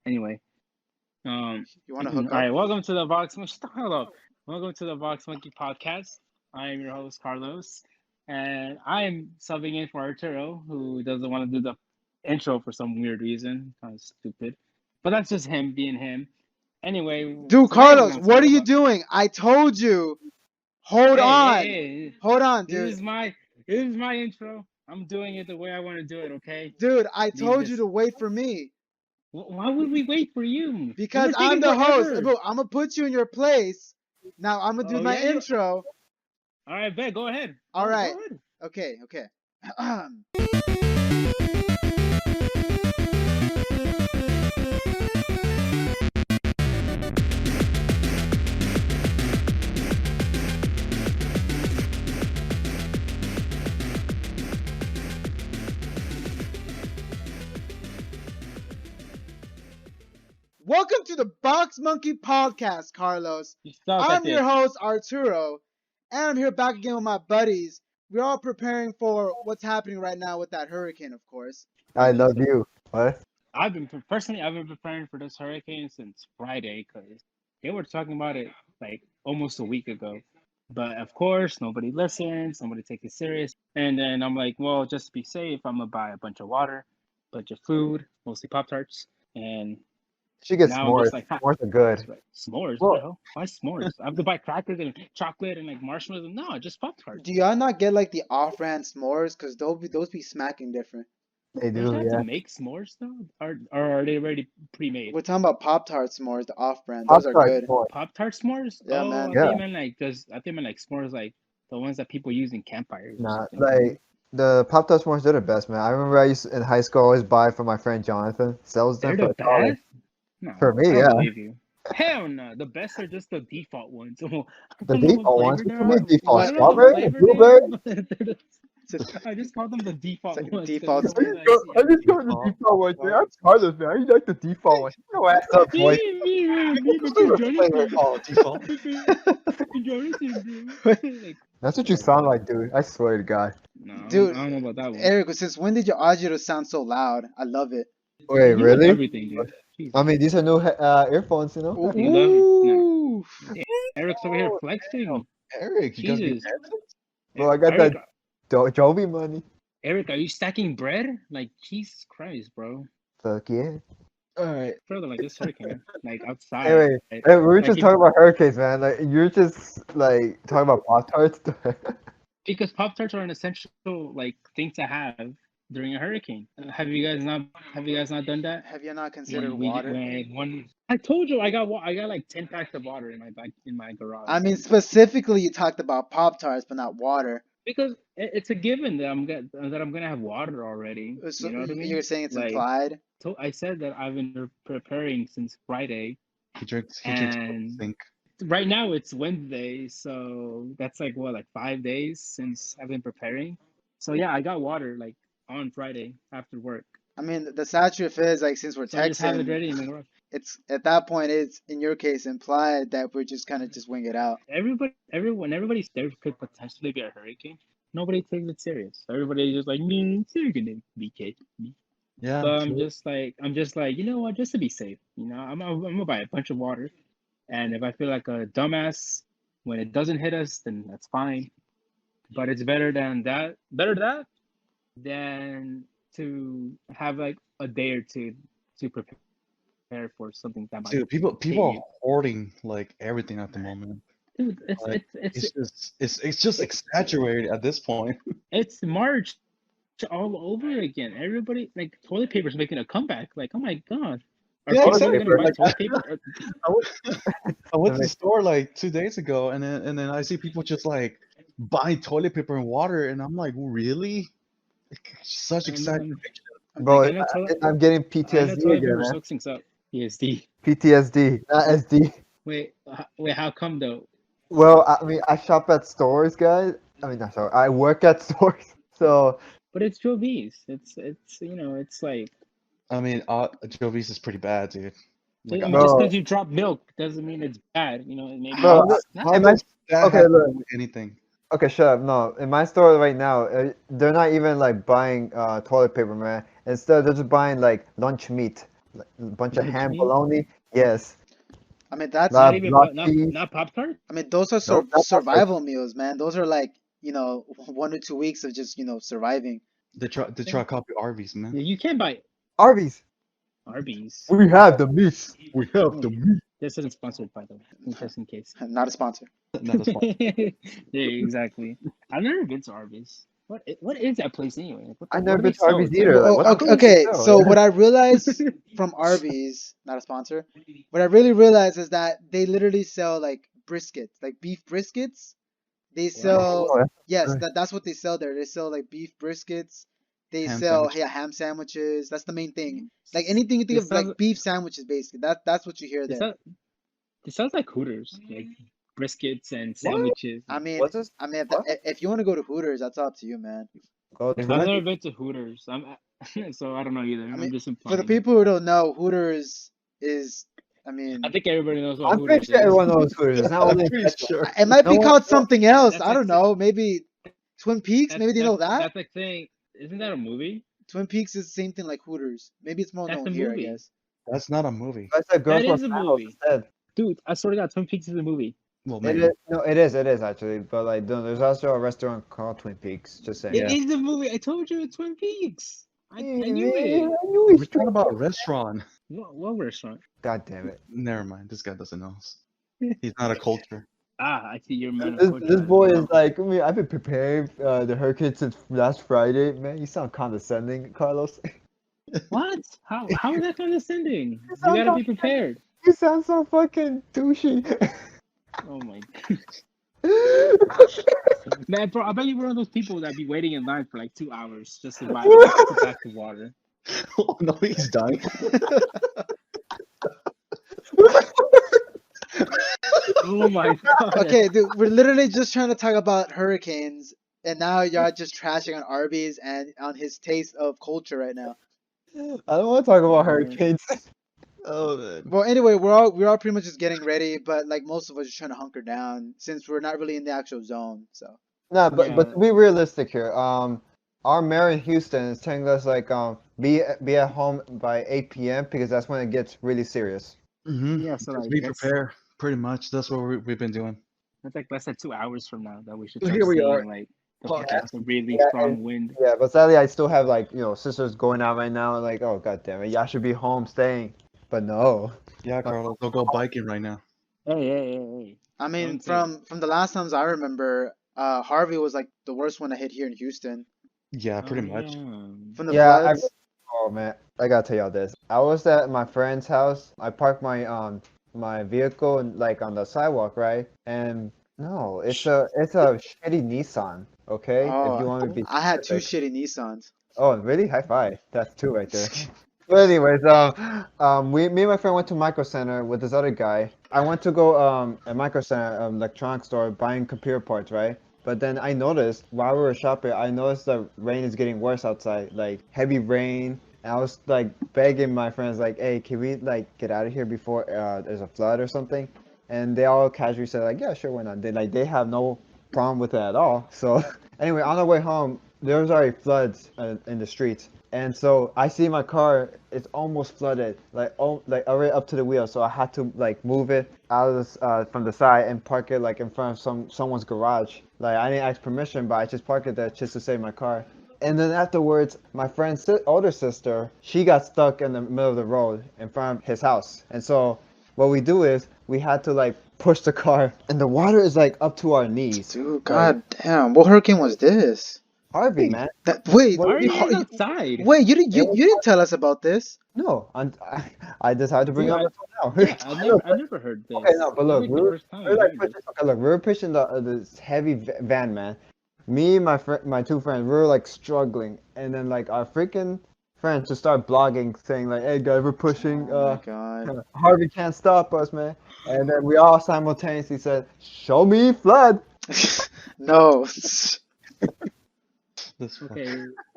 Anyway, You want to all hook up? right. Welcome to the Box. Hello. Welcome to the BoxMonkey Podcast. I am your host Carlos, and I am subbing in for Arturo, who doesn't want to do the intro for some weird reason. Kind of stupid, but that's just him being him. Anyway, Dude, today we're Carlos, gonna what talk are you about. doing? I told you. Hold Hey, hey, on. hey! Hold on, This dude. is my this is my intro. I'm doing it the way I want to do it. Okay? Dude, I Leave told you this. to wait for me Why would we wait for you? This because is I'm taking the host. forever. Bro, I'm gonna put you in your place. Now I'm gonna do Oh my yeah, you. intro. All right, bet. Go ahead. All Go right. ahead. Okay. Okay. Welcome to the BoxMonkey Podcast, Carlos. You suck at I'm your this. host, Arturo, and I'm here back again with my buddies. We're all preparing for what's happening right now with that hurricane, of course. I love you. What? I've been preparing for this hurricane since Friday because they were talking about it like almost a week ago. But of course, nobody listens. Nobody takes it serious. And then I'm like, well, just to be safe, I'm gonna buy a bunch of water, bunch of food, mostly Pop Tarts, and She gets now I'm s'mores. just like, ha, S'mores are good. like, s'mores. What the Well, hell? Why s'mores? I have to buy crackers and chocolate and like marshmallows. No, just Pop Tarts. Do y'all not get like the off-brand s'mores? Because those be smacking different. they Don't you do, have to yeah. make s'mores though, or are they already pre-made? We're talking about Pop-Tart s'mores, the off-brand. Those Pop are Tart good. s'mores. Pop Tart s'mores? Yeah, Oh, man. I think Yeah. you meant like just I think you meant like s'mores like the ones that people use in campfires or Nah, something. like the Pop Tart s'mores, they're the best, man. I remember I used to, in high school always buy from my friend Jonathan. Sells them They're for the a dollar. best? No, For I me, don't yeah. believe you. Hell no. The best are just the default ones. I The don't know what default ones. flavor they What you mean are. default? I What? don't know what Strawberry and flavor they are, blueberry? but It's, I just call them the it's default like a ones because default. it's always like, I yeah. just go with the default ones, man. I'm Carlos, man. I like the default ones. No ass up, boy. Me, What's but you're the flavor Jonathan. called default? Jonathan, bro. Like, That's what you sound like, dude. I swear to God. no, Dude, I don't know about that one. Eric, since when did your audio sound so loud? I love it. Wait, You love really? everything, dude. I Jesus. mean, these are new earphones, you know? You love it. No. Ooh. Eric's over here Oh, flexing. Eric, you gotta be Jesus. bro, I got Eric, that Jovi money. Eric, are you stacking bread? Like, Jesus Christ, bro. Fuck yeah. alright. Brother, like this hurricane, like outside. Anyway, Right? we were Like, just if, talking about hurricanes, man. Like you're just like talking about Pop Tarts. because Pop Tarts are an essential like thing to have during a hurricane. Have you guys not done that? Have you not considered water? I told you I got like 10 packs of water in my garage. I mean, specifically, you talked about Pop-Tarts, but not water. Because it's a given that I'm gonna have water already. So You know what I mean? you're saying it's Like, implied? so I said that I've been preparing since Friday, He drinks and sink. right now it's Wednesday, so that's like what, like 5 days since I've been preparing. So yeah, I got water like on Friday after work. I mean, the sad truth is, like, since we're So I just have it texting, ready in my garage. it's at that point, it's in your case implied that we're just kind of just wing it out. Everybody's there could potentially be a hurricane. Nobody takes it serious. Everybody's just like, it's gonna be okay. Yeah, But true. I'm just like, you know what? Just to be safe, I'm gonna buy a bunch of water, and if I feel like a dumbass when it doesn't hit us, then that's fine. But it's better that than to have like a day or two to prepare for something that might Dude, people hit are you. hoarding like everything at the moment. Dude, Like it's just exaggerated at this point. it's March all over again. Everybody like toilet paper's making a comeback. Like, oh my god, are Yeah, people Toilet even gonna paper. buy like toilet paper? I went, I went to the store like 2 days ago, and then I see people just like buying toilet paper and water, and I'm like, really? Such Um, exaggeration. Bro, like, I know toilet, I'm getting I know PTSD toilet again, paper man. soaks things up. ESD. PTSD, not SD. Wait, how come though? Well, I mean, I shop at stores, guys. I mean, not sorry. I work at stores, so But it's Joe V's. It's it's like I mean, Jovi's is pretty bad, dude. Like, I mean, I, just bro, because you drop milk doesn't mean it's bad. Maybe bro. how it's does not. how In my does that okay, have to look. do with anything? Okay, shut up. No, in my store right now, they're not even like buying toilet paper, man. Instead, they're just buying like lunch meat. like, a bunch of ham, Veggie? bologna. Yes. I mean, that's. Lot Not of even block not cheese. not Pop-Tart? I mean, those are Nope, not Pop-Tarts. survival meals, man. Those are like 1 or 2 weeks of just surviving. They try to copy Arby's, man. Yeah, you can't buy Arby's. Arby's. We have the meat. We have the meat. This isn't sponsored, by the way, just in case. Not a sponsor. Not a spot. Yeah, exactly. I've never been to Arby's. What is that place anyway? Like, I what never do been they to Arby's sell? either. Like, Well, what the fuck okay, is it so sell? what I realized from Arby's, not a sponsor, what I really realized is that they literally sell like briskets, like beef briskets. They sell, Oh, yes, good. that's what they sell there. They sell like beef briskets. They Ham sell, sandwich. yeah, ham sandwiches. That's the main thing. Like anything you think This of, like sounds beef sandwiches, basically. That's what you hear this there. sounds this sounds like Hooters, like briskets and What? sandwiches. I mean, What's this? if, if you want to go to Hooters, that's up to you, man. Go to I've that? never been to Hooters. So I don't know either. I I'm mean, just for the implying. people who don't know, Hooters is, I mean, I think everybody knows what I'm pretty Hooters sure is. everyone knows Hooters. It's not I'm only pretty sure. it might No be one- called something else. That's I don't like know. Maybe Twin Peaks. Maybe they know that. That's like saying, isn't that a movie? Twin Peaks is the same thing like Hooters. Maybe it's more That's known a here, I movie. guess. That's not a movie. That's a girl That from is a House movie. instead. Dude, I swear to God, Twin Peaks is a movie. Well, It maybe. is. No, it is actually. But like, no, there's also a restaurant called Twin Peaks. Just saying. It Yeah. is a movie. I told you it's Twin Peaks. I knew I it. knew We're it. talking about a restaurant. What restaurant? God damn it. Never mind. This guy doesn't know. He's not a culture. Ah, I see you're man. This boy is like, I mean, I've been preparing the hurricane since last Friday. Man, you sound condescending, Carlos. What? How is that condescending? You sound gotta be prepared. You sound so fucking douchey. Oh my man, bro! I bet you were one of those people that be waiting in line for like 2 hours just to buy a pack of water. Oh no, he's dying. Oh my god! Okay, dude, we're literally just trying to talk about hurricanes, and now y'all just trashing on Arby's and on his taste of culture right now. I don't want to talk about hurricanes. Oh man. Well, anyway, we're all pretty much just getting ready, but like most of us are trying to hunker down since we're not really in the actual zone. So No, but Yeah. to be realistic here, our mayor in Houston is telling us like be at home by 8 p.m. because that's when it gets really serious. Mm-hmm. Yeah, so like Be that's prepared. Pretty much. That's what we've been doing. like less than 2 hours from now that we should Well, start here we seeing are. like Podcast. the really Yeah, strong and- wind. Yeah, but sadly I still have like sisters going out right now. Like, oh god damn it, y'all should be home staying, but no. Yeah, Carlos. Don't go biking right now. Hey. I mean, Don't say from the last times I remember, Harvey was like the worst one to hit here in Houston. Yeah, pretty much. From the Yeah, floods. Oh man, I gotta tell y'all this. I was at my friend's house. I parked my vehicle like on the sidewalk, right? And no, it's a shitty Nissan. Okay, if you want me to be. I had two specific. shitty Nissans. Oh, really? High five. That's two right there. But anyways, me and my friend went to Micro Center with this other guy. I went to go at Micro Center, electronics store, buying computer parts, right? But then I noticed while we were shopping, I noticed the rain is getting worse outside, like heavy rain. And I was like begging my friends, like, "Hey, can we like get out of here before there's a flood or something?" And they all casually said, like, "Yeah, sure, why not?" They have no problem with it at all. So anyway, on the way home, there was already floods in the streets. And so I see my car, it's almost flooded, like already up to the wheel. So I had to like move it out of this, from the side and park it like in front of someone's garage. Like I didn't ask permission, but I just parked it there just to save my car. And then afterwards, my friend's older sister, she got stuck in the middle of the road in front of his house. And so what we do is we had to like push the car, and the water is like up to our knees. Dude, god damn, what hurricane was this? Harvey, man. Wait, Why are you Har- outside? wait, you didn't tell us about this. No, I decided to bring Dude, it up now. Yeah, I never heard this. Okay, no, but look, This is we the were, first time we were like hearing this. pushing, okay, look, we were pushing this heavy van, man. Me and my two friends, we were like struggling, and then like our freaking friends just start blogging, saying like, "Hey guys, we're pushing. Oh my god. Harvey can't stop us, man." And then we all simultaneously said, "Show me flood." No. This Okay,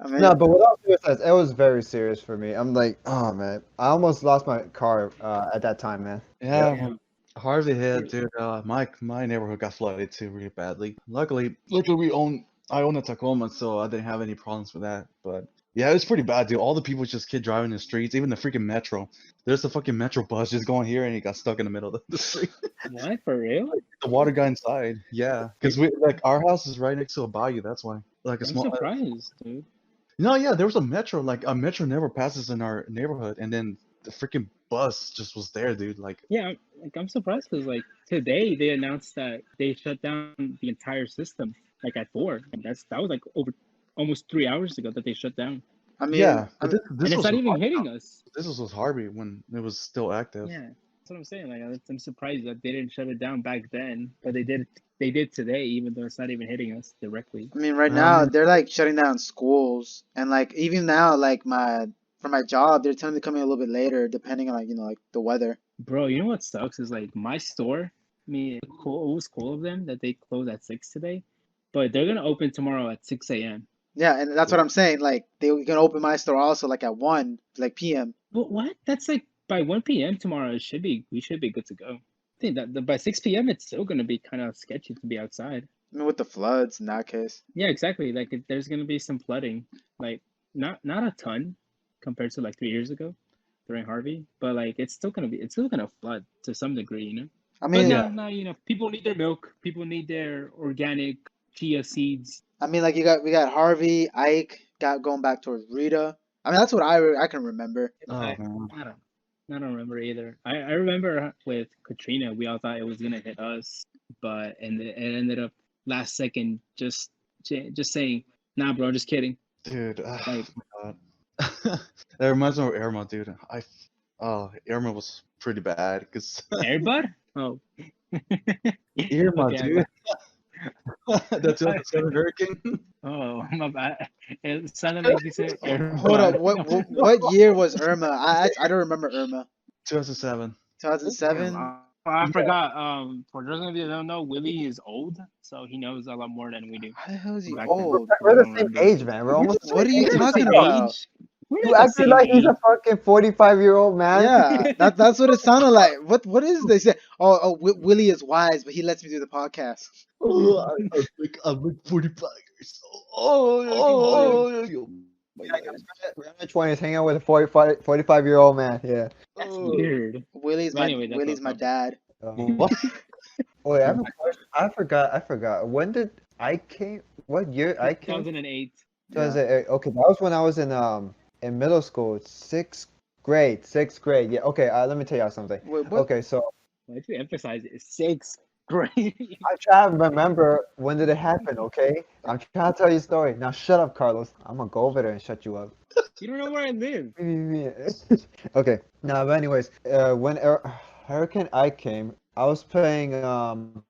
I mean, No, but what else was it was very serious for me. I'm like, oh man, I almost lost my car at that time, man. Yeah, Yeah. Harvey hit, dude. My neighborhood got flooded too really badly. Luckily I own a Tacoma, so I didn't have any problems with that. But Yeah, it was pretty bad, dude. All the people just kept driving the streets, even the freaking metro. There's a fucking metro bus just going here, and he got stuck in the middle of the street. What, for real? The water got inside. Yeah, because we like our house is right next to a bayou. That's why. Like a I'm small. surprised, dude. No, yeah, there was a metro. Like a metro never passes in our neighborhood, and then the freaking bus just was there, dude. Like, Yeah, I'm surprised because like today they announced that they shut down the entire system like at 4, and that was like over almost 3 hours ago that they shut down, I mean, yeah, I but mean, and this it's was not even hitting us. this was with Harvey when it was still active. Yeah, that's what I'm saying. Like I'm surprised that they didn't shut it down back then, but they did. They did today, even though it's not even hitting us directly. right now Um, they're like shutting down schools, and like even now, like for my job, they're telling me to come in a little bit later, depending on like like the weather. Bro, you know what sucks is like my store. I mean, it was cool of them that they closed at 6 today, but they're gonna open tomorrow at 6 a.m. Yeah, and that's what I'm saying. Like they can open my store also like at 1 like p.m. But what? That's like by 1 p.m. tomorrow. We should be good to go. I think that by 6 p.m. it's still gonna be kind of sketchy to be outside. I mean, with the floods in that case. Yeah, exactly. Like there's gonna be some flooding, like not a ton compared to like 3 years ago during Harvey, but like it's still gonna flood to some degree, you know. I But mean, Yeah. now people need their milk. People need their organic chia seeds. like we got Harvey, Ike, got going back towards Rita. I mean, that's what I can remember. Oh I, man. I don't remember either. I remember with Katrina, we all thought it was gonna hit us, but it ended up last second just saying, "Nah, bro, just kidding." Dude, Like, oh my God. That reminds me of Irma, dude. Irma was pretty bad because Airbud? Oh. Irma, Okay, dude. The 2007 hurricane. Oh, my bad. It sounded like you said Hold up, Airbud. what year was Irma? I don't remember Irma. 2007. 2007. I forgot. For those of you that don't know, Willie is old, so he knows a lot more than we do. How the hell is he Back then. old? We're the I don't same remember. age, man. We're almost the What are same you age. talking Same about? age? We're You not the acted same like he's a age. fucking 45-year-old man. Yeah, that's what it sounded like. What is this? Willie is wise, but he lets me do the podcast. Oh, I'm like 45 years old. Oh, We're in our 20s hanging out with a 45-year-old man. Yeah. That's oh. weird. Willie's But anyway, that's Willie's not my fun. dad. What? Oh, yeah, I have a question. I forgot. When did I came? What year I came? 2008. Okay, that was when I was in middle school, sixth grade. Yeah. Okay. Let me tell y'all something. Wait, what? Okay, so Why'd you emphasize it? It's 6th grade. I try to remember when did it happen. Okay, I'm trying to tell you a story. Now shut up, Carlos. I'm gonna go over there and shut you up. You don't know where I live. Okay. No, but anyways, when Hurricane Ike came, I was playing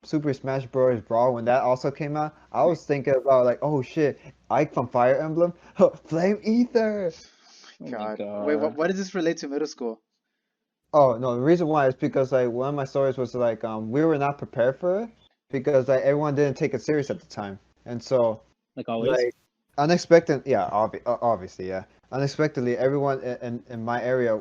Super Smash Bros. Brawl when that also came out. I was thinking about like, oh shit, Ike from Fire Emblem, Flame Ether. Oh my God. God. Wait, what does this relate to middle school? Oh no, the reason why is because like one of my stories was like we were not prepared for it because like everyone didn't take it serious at the time, and so Like always. like unexpected, yeah, obviously, yeah. Unexpectedly, everyone in my area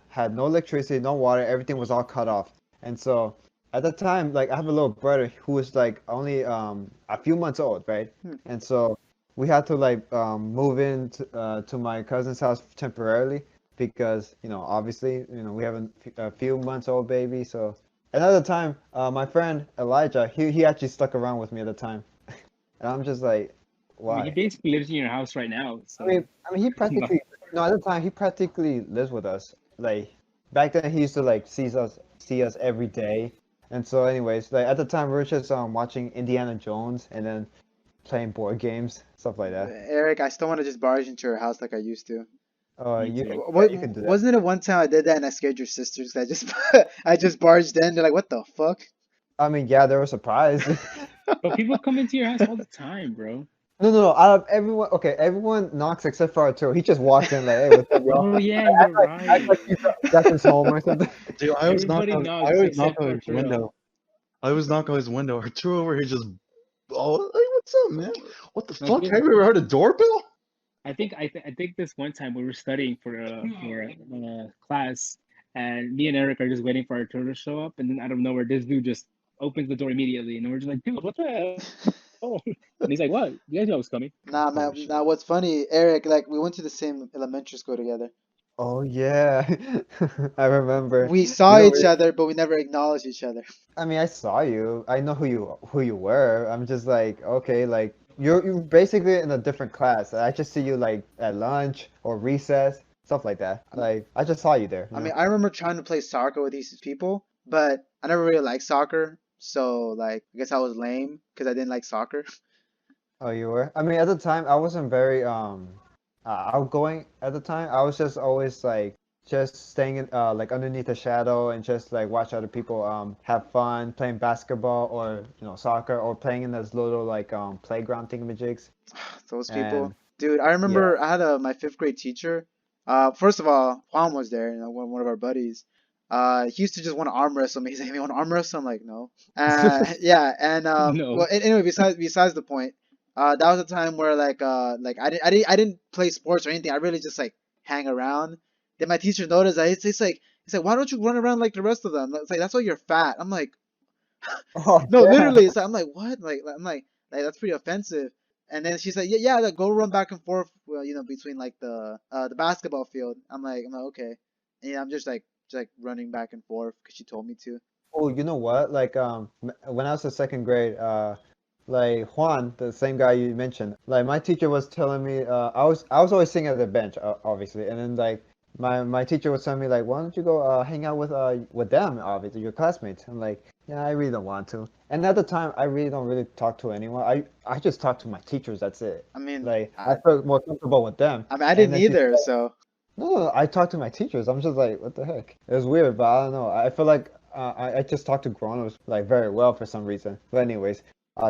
had no electricity, no water, everything was all cut off. And so at the time, like I have a little brother who was like only a few months old, right? And so we had to like move in to my cousin's house temporarily because obviously we have a few months old baby. So another time, my friend Elijah, he actually stuck around with me at the time, and I'm just like, I mean, why? he basically lives in your house right now. So. I mean, he practically no, at the time he practically lives with us. Like back then, he used to like see us every day. And so, anyways, like at the time, we were just watching Indiana Jones and then playing board games, stuff like that. Eric, I still want to just barge into your house like I used to. Me You too. you can do that. Wasn't it one time I did that and I scared your sisters? I just I just barged in. They're like, "What the fuck?" I mean, yeah, they were surprised. But people come into your house all the time, bro. No. Out of everyone, okay, everyone knocks except for Arturo. He just walks in like, "Hey, what's up, y'all?" Oh yeah, you're right. That's his home or something. Dude, I always knock Everybody on, knocks I always except knock on for his Arturo. window. I always knock on his window. Arturo over here just, oh, hey, what's up, man? What the No, fuck? dude. Have you ever heard a doorbell? I think this one time we were studying for a class, and me and Eric are just waiting for Arturo to show up, and then out of nowhere, this dude just opens the door immediately, and we're just like, dude, what the hell? Oh, and he's like, what? You guys know I was coming. Nah, Oh, man. shit. Nah, what's funny, Eric? Like we went to the same elementary school together. Oh yeah, I remember. We You saw know, each other, but we never acknowledged each other. I mean, I saw you. I know who you were. I'm just like, okay, like you're basically in a different class. I just see you like at lunch or recess, stuff like that. Like I just saw you there. I mean, I remember trying to play soccer with these people, but I never really liked soccer. So like, I guess I was lame because I didn't like soccer. Oh, you were? I mean, at the time, I wasn't very outgoing at the time. I was just always like just staying in like underneath the shadow and just like watch other people have fun playing basketball or soccer or playing in those little like playground thingamajigs. Those people, And dude. I yeah. remember I had my fifth grade teacher. First of all, Juan was there, one of our buddies. He used to just want to arm wrestle me. He's like, "Hey, you want to arm wrestle?" I'm like, "No." Yeah, and No. well, anyway, besides the point, that was a time where like I didn't play sports or anything. I really just like hang around. Then my teacher noticed that he's like, "Why don't you run around like the rest of them?" It's like, "That's why you're fat." I'm like, Oh no, yeah. literally. So I'm like, what? I'm like that's pretty offensive. And then she's like, yeah, like, go run back and forth, well, between like the basketball field. I'm like, okay. And I'm just like running back and forth because she told me to. Oh, you know what? Like when I was in second grade, like Juan, the same guy you mentioned, like my teacher was telling me, I was always sitting at the bench, obviously, and then like my teacher was telling me like, why don't you go hang out with them, obviously, your classmates? I'm like, yeah, I really don't want to. And at the time, I really don't really talk to anyone. I just talk to my teachers. That's it. I mean, Like I, I felt more comfortable with them. I mean, I And didn't then she's either. like, So no, I talk to my teachers. I'm just like, what the heck? It was weird, but I don't know. I feel like I just talk to grown-ups like very well for some reason. But anyways,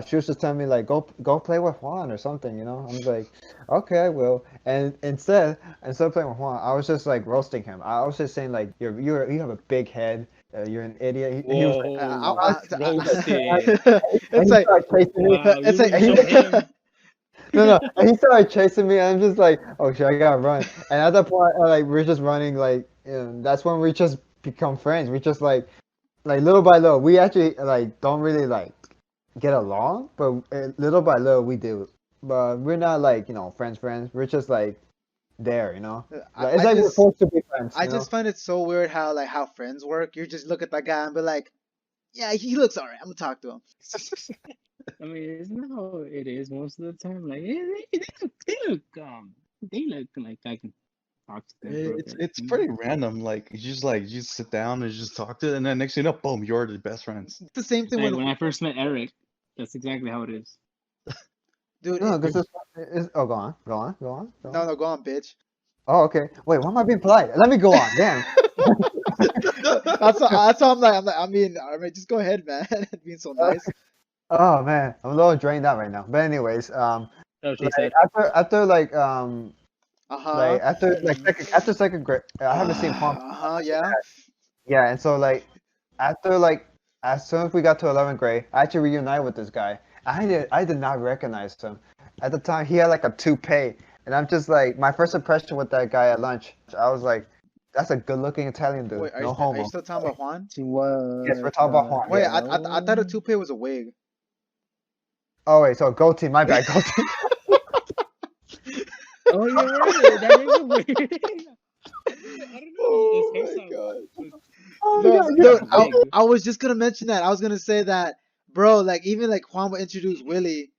she was just telling me like, go play with Juan or something, you know? I'm like, okay, I will. And instead of playing with Juan, I was just like roasting him. I was just saying like, you have a big head. You're an idiot. He was like, Whoa, and, roasted. and it's he like started chasing me. Wow, it's you like really showed him. No, and he started chasing me, and I'm just like, oh shit, I gotta run. And at that point, like we're just running, like that's when we just become friends. We just like little by little, we actually like don't really like get along, but little by little we do. But we're not like friends. We're just like there, I, Like it's I like we're just supposed to be friends, I just find it so weird how friends work. You just look at that guy and be like, yeah, he looks alright. I'm gonna talk to him. I mean, isn't that how it is most of the time? Like, they look like I can talk to them for a bit. It's pretty random. Like you just sit down and just talk to it, and then next thing you know, boom, you're the best friends. It's the same thing Like, when when I first met Eric, that's exactly how it is. dude. No, this is. Oh, go on. No, go on, bitch. Oh, okay. Wait, why am I being polite? Let me go on. Damn. That's all I mean, just go ahead, man. Being so nice. Oh man, I'm a little drained out right now. But anyways, So she like said, after like Uh-huh. after second grade, I haven't seen Juan. Yeah. Yeah, and so like after like as soon as we got to 11th grade, I actually reunited with this guy. I did not recognize him. At the time, he had like a toupee, and I'm just like my first impression with that guy at lunch. I was like, that's a good-looking Italian dude. Wait, are No you homo. still talking about Juan? she was. Yes, we're talking about Juan. Wait, Yeah. I thought a toupee was a wig. Oh wait, so goatee. My bad, goatee. Oh, you're right. That is a weird. I don't know. Oh His my hairstyle God. Oh, No, yeah, dude, yeah. big. I was just gonna mention that. I was gonna say that, bro. Like even like Juan would introduce Willie,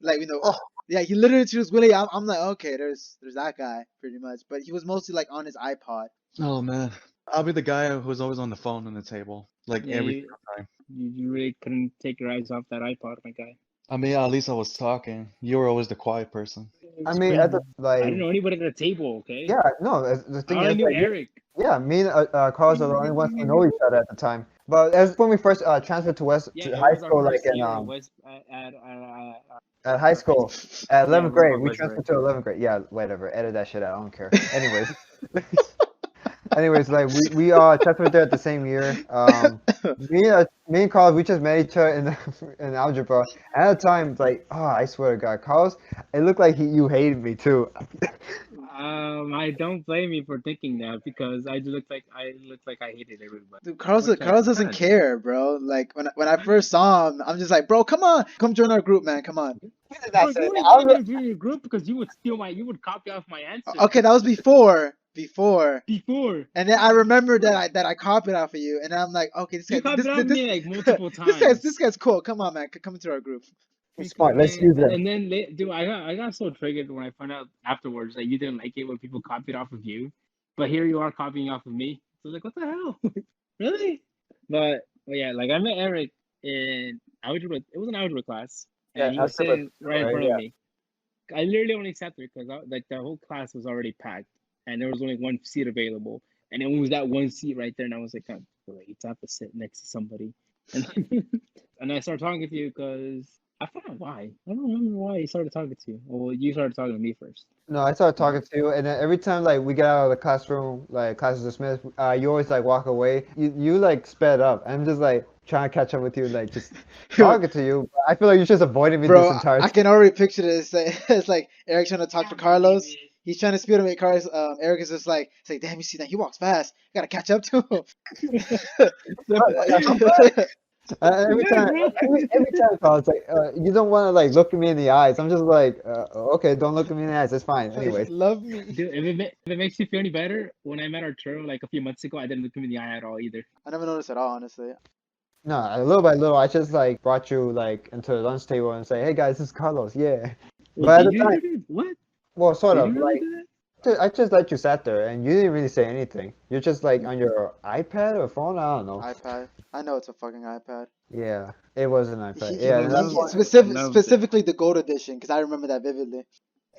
like Oh. yeah, he literally introduced Willie. I'm like, okay, there's that guy pretty much, but he was mostly like on his iPod. Oh man, I'll be the guy who's always on the phone on the table, like Yeah, every you, single time. you really couldn't take your eyes off that iPod, my guy. I mean, at least I was talking. You were always the quiet person. I It's mean, crazy. at the I didn't like, know anybody at the table, okay? yeah, no. The thing I only is, knew like, Eric. yeah, me and Carlos are the only ones who know each other at the time. But as when we first transferred to Yeah, to it high was our school, like first in year at West at at high school, at yeah, 11th grade, we Westbury. transferred to 11th grade. Yeah, whatever. Edit that shit out. I don't care. Anyways, like we transferred there at the same year. Me and Carlos, we just met each other in algebra. At the time, like, oh, I swear to God, Carlos, it looked like you hated me too. I don't blame you for thinking that because I looked like I hated everybody. Dude, Which I Carlos doesn't kinda did. care, bro. Like when I first saw him, I'm just like, bro, come on, come join our group, man, come on. Bro, you only wanted me to join your group because you would copy off my answers. Okay, that was before. Before. And then I remember that I copied off of you, and I'm like, okay, this guy, You copied off this, me like multiple this times. guy's cool. Come on, man, come into our group. Smart. Let's use that. And then, dude, I got so triggered when I found out afterwards that you didn't like it when people copied off of you, but here you are copying off of me. So I was like, what the hell? Really? But yeah, like I met Eric in algebra. It was an algebra class, and he was sitting right in front of me. I literally only sat there because like the whole class was already packed, and there was only one seat available, and it was that one seat right there, and I was like, oh, great, I have to sit next to somebody, and I started talking to you because. I forgot why. I don't remember why you started talking to you. Well, you started talking to me first. No, I started talking to you, and then every time like we get out of the classroom, like class is dismissed, you always like walk away. You like sped up. I'm just like trying to catch up with you, like just talking to you. I feel like you're just avoiding me Bro, this entire time. I can already picture this. It's like Eric trying to talk to Carlos. He's trying to speed up Carlos. Eric is just like, it's like, damn, you see that? He walks fast. I gotta catch up to him. Every time, Carl, it's like you don't want to like look at me in the eyes. I'm just like, okay, don't look at me in the eyes. It's fine. Anyways, love me. Dude, if it makes you feel any better, when I met Arturo like a few months ago, I didn't look him in the eye at all either. I never noticed at all, honestly. no, little by little, I just like brought you like into the lunch table and say, hey guys, this is Carlos. Yeah. But at the time, What? well, sort Did of you really like. do that? I just let you sat there and you didn't really say anything. You're just like on your iPad or phone. I don't know. iPad. I know it's a fucking iPad. Yeah, it was an iPad. Yeah, that's why. Specifically the gold edition, because I remember that vividly.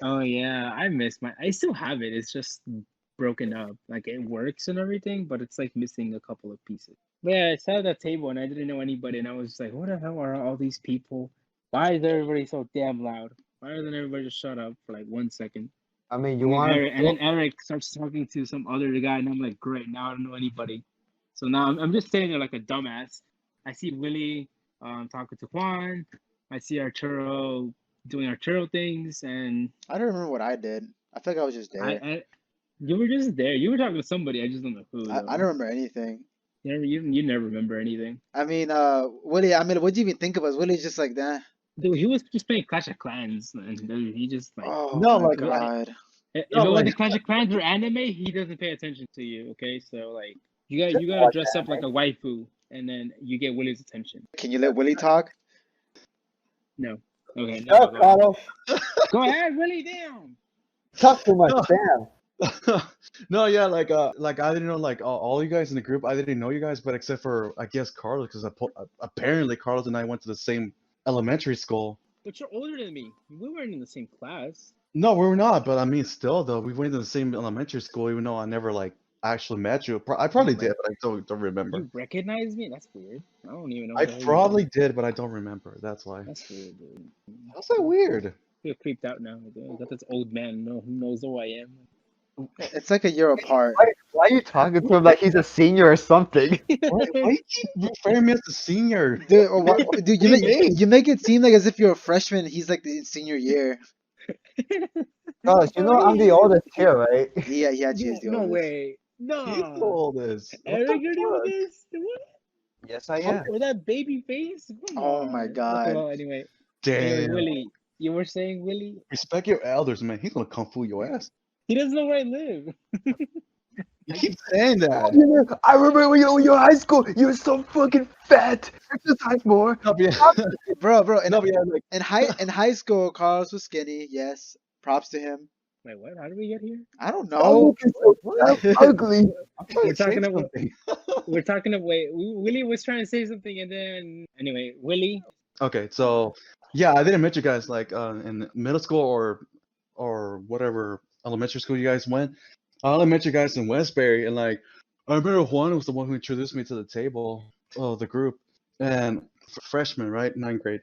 Oh yeah, I miss my. I still have it. It's just broken up. Like it works and everything, but it's like missing a couple of pieces. But yeah, I sat at that table and I didn't know anybody, and I was like, "What the hell are all these people? Why is everybody so damn loud? Why doesn't everybody just shut up for like 1 second?" I mean, you want. And then Eric starts talking to some other guy, and I'm like, "Great, now I don't know anybody." So now I'm just sitting there like a dumbass. I see Willie talking to Juan. I see Arturo doing Arturo things, and I don't remember what I did. I feel like I was just there. You were just there. You were talking to somebody. I just don't know who. I don't remember anything. You never remember anything. I mean, Willie. I mean, what do you even think of us? Willie's just like that. Dude, he was just playing Clash of Clans, and he just like. Oh No, my like, god. If it was the Clash of Clans or anime, he doesn't pay attention to you. Okay, so like you gotta dress up like a waifu, and then you get Willie's attention. Can you let Willie talk? No. Okay. Shut up, Carlos. Go ahead, Willie. Damn. Talk too much. Damn. No, yeah, like I didn't know like all you guys in the group. I didn't know you guys, but except for I guess Carlos, because apparently Carlos and I went to the same elementary school. But you're older than me. We weren't in the same class. No, we were not. But I mean, still though, we went to the same elementary school, even though I never like actually met you. I probably did, but I don't remember. You recognize me? That's weird. I don't even know. I probably did, but I don't remember. That's why. That's weird, dude. How's that weird? I feel creeped out now. I got this old man who knows who I am. It's like a year apart. Why are you talking to him like he's a senior or something? Why you keep referring me as the senior? Dude, you make it seem like as if you're a freshman. He's like the senior year. Carlos, you know I'm the oldest here, right? Yeah, he is the oldest. No way. No. He's the oldest. Eric, you're the oldest? What? Yes, I am. With that baby face? Come Oh on. my god. Well, anyway, Damn. Willie. You were saying Willie? Respect your elders, man. He's gonna kung fu your ass. He doesn't know where I live. You keep saying that. I remember when you were in high school. You were so fucking fat. Exercise more. No, but yeah. Bro, No, but yeah, like, in high school, Carlos was skinny. Yes, props to him. Wait, what? How did we get here? I don't Oh, know. that's ugly. We're talking about. Wait, Willie was trying to say something, and then anyway, Willie. okay, so yeah, I didn't meet you guys like in middle school or whatever elementary school you guys went. I only met you guys in Westbury, and like I remember Juan was the one who introduced me to the table, the group, and freshman, right, 9th grade.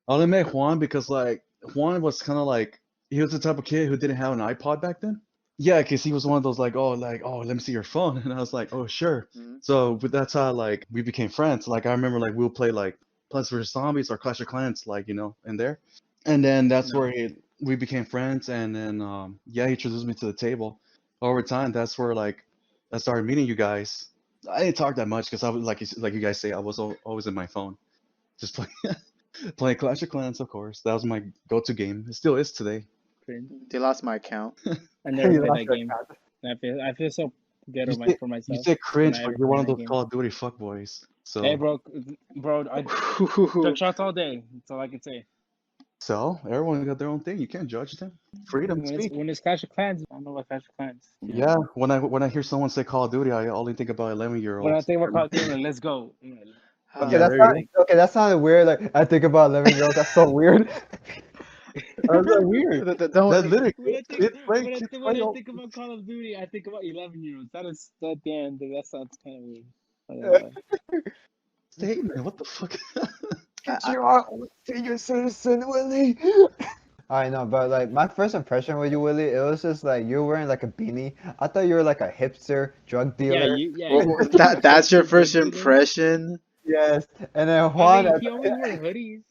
I only met Juan because like Juan was kind of like he was the type of kid who didn't have an iPod back then. Yeah, because he was one of those like oh let me see your phone, and I was like oh sure. Mhm. So but that's how like we became friends. Like I remember like we'll play like Plants vs Zombies or Clash of Clans, like in there, and then that's where we became friends, and then yeah, he introduced me to the table. Over time, that's where like I started meeting you guys. I didn't talk that much because I was like you guys say, I was always in my phone, just playing Clash of Clans, of course. That was my go-to game. It still is today. Cringe. They lost my account. I never You played lost that your game. account. I feel so ghetto You say, for you myself. say cringe, when I but ever you're play one of that those game. Call of Duty fuckboys. So, Hey, bro, duck shots all day. That's all I can say. so everyone got their own thing. You can't judge them. Freedom, speak. When it's Clash of Clans, I don't know about Clash of Clans. Yeah, when I hear someone say Call of Duty, I only think about 11-year-olds. When I think about Call of Duty, I'm like, let's go. Okay, Yeah, that there you sounded okay. That sounded weird. Like I think about 11-year-olds. That's so weird. That's not weird. That literally When I kids play think about Call of Duty, I think about 11-year-olds. That damn, dude, that sounds kind of weird. I don't know why. statement. What the fuck? Get your senior citizen, Willie. I know, but like my first impression with you, Willie, it was just like you were wearing like a beanie. I thought you were like a hipster drug dealer. That's your first impression. Yes, and then I Juan. mean, he always wore hoodies.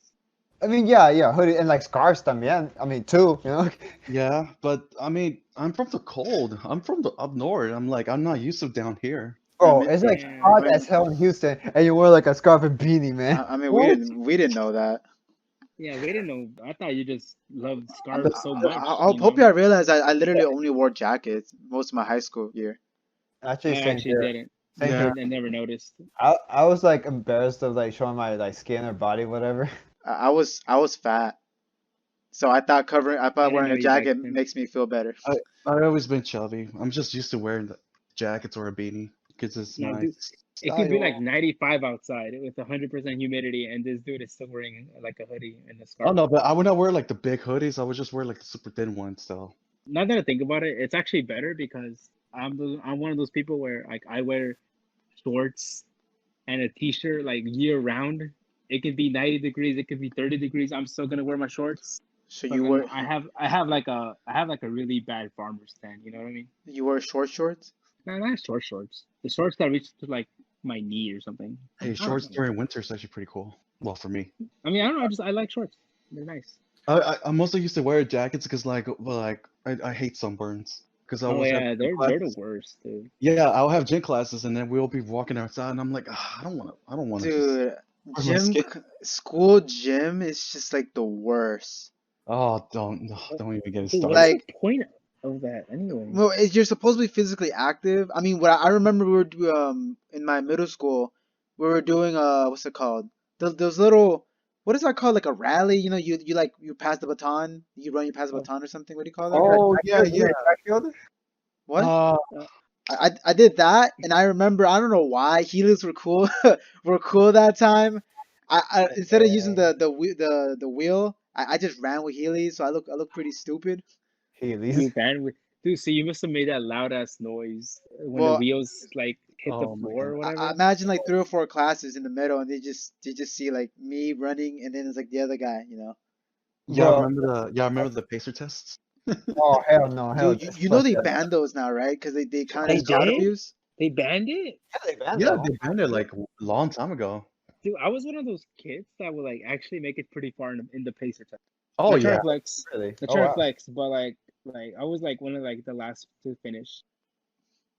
I mean, yeah, hoodie and like scarves. Yeah, I mean, too. You know. Yeah, but I mean, I'm from the cold. I'm from the up north. I'm not used to down here. Bro, it's like Damn. hot as hell in Houston, and you wear like a scarf and beanie, man. I mean, What? we didn't know that. Yeah, we didn't know. I thought you just loved scarves so much. I hope you realize I literally only wore jackets most of my high school year. Actually, I same actually here. didn't. Same Yeah. here. I never noticed. I was like embarrassed of like showing my like skin or body, whatever. I was fat, so I thought wearing know a you jacket back then. makes me feel better. I've always been chubby. I'm just used to wearing the jackets or a beanie because it's No, my dude, It could be style. like 95 outside with 100% humidity, and this dude is still wearing like a hoodie and a Oh scarf. no, but I would not wear like the big hoodies. I would just wear like the super thin ones though. Now that I think about it, it's actually better because I'm one of those people where like I wear shorts and a t-shirt like year round. It could be 90 degrees, it could be 30 degrees. I'm still gonna wear my shorts. So But you then wear I have like a really bad farmer's tan. You know what I mean? short shorts? No, not shorts. The shorts that reach to like my knee or something. Hey, I don't shorts know. during winter is actually pretty cool. Well, for me. I mean, I don't know. I like shorts. They're nice. I mostly used to wear jackets because I hate sunburns because I Oh always have yeah, gym they're the classes. worst, dude. Yeah, I'll have gym classes and then we'll be walking outside and I'm like, I don't want to just Dude, burn my skin. school gym is just like the worst. Oh, don't even get it Dude, started. what's Like, the point of that anyway? well, you're supposed to be physically active. I mean, what I remember we were in my middle school, we were doing what's it called? Those little, what is that called? Like a rally? You know, you pass the baton, you pass the baton or something. What do you call that? Oh yeah, yeah. Track field? What? Uh, I did that, and I remember, I don't know why Heelys were cool were cool that time. I instead of using the wheel, I just ran with Heelys, so I look pretty stupid. Heelys. you ran with dude. So you must have made that loud ass noise when the Well, wheels like hit the Oh my floor or God. whatever. I imagine like 3 or 4 classes in the middle, and they just see like me running, and then it's like the other guy, you know. Bro. Remember the pacer tests? Oh hell no, hell. Dude, you know they banned those now, right? Because they kind They of child did? abuse. They banned it, Yeah, they banned it like a long time ago. dude. I was one of those kids that would like actually make it pretty far in the pacer test. Oh The turn yeah. flex, Really? the Oh, turn wow. flex, but like I was like one of like the last to finish.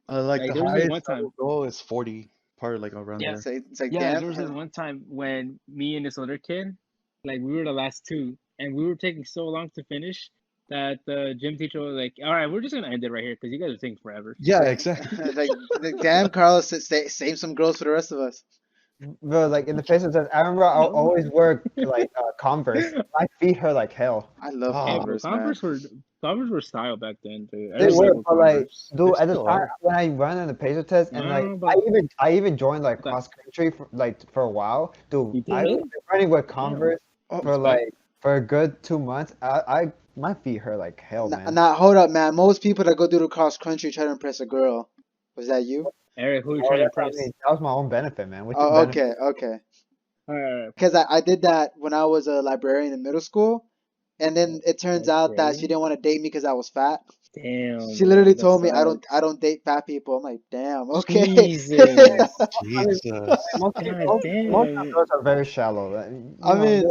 Like Like, the there was this highest one I time. will go is 40, probably like around Yeah. there. It's like Yeah, damn. there was this one time when me and this other kid, like we were the last two, and we were taking so long to finish that the gym teacher was like, "All right, we're just gonna end it right here because you guys are taking forever." Yeah, exactly. like damn, Carlos, save some girls for the rest of us. Bro, like in the Pacers, I remember I always wear like Converse. My feet hurt like hell. I love Oh, Hey, Converse, bro, man. Converse were style back then, dude. They Everybody were, wore but like, Converse. dude, They at the still time are. when I ran in the Pacer test, and like, No, but I even joined like Okay. cross country for a while, You dude. I was did? running with Converse Oh, for like for a good 2 months. My feet hurt like hell, man. Now hold up, man. Most people that go do the cross country try to impress a girl. Was that you? Eric, who you Oh, trying to that's what I impress? mean. That was my own benefit, man. What you Oh, benefit? okay. Alright, Because I did that when I was a librarian in middle school, and then it turns out that she didn't want to date me because I was fat. damn. She literally that told me sucks. I don't date fat people. I'm like, damn, okay. Jesus. Jesus. Most God of damn. those are very shallow. I mean,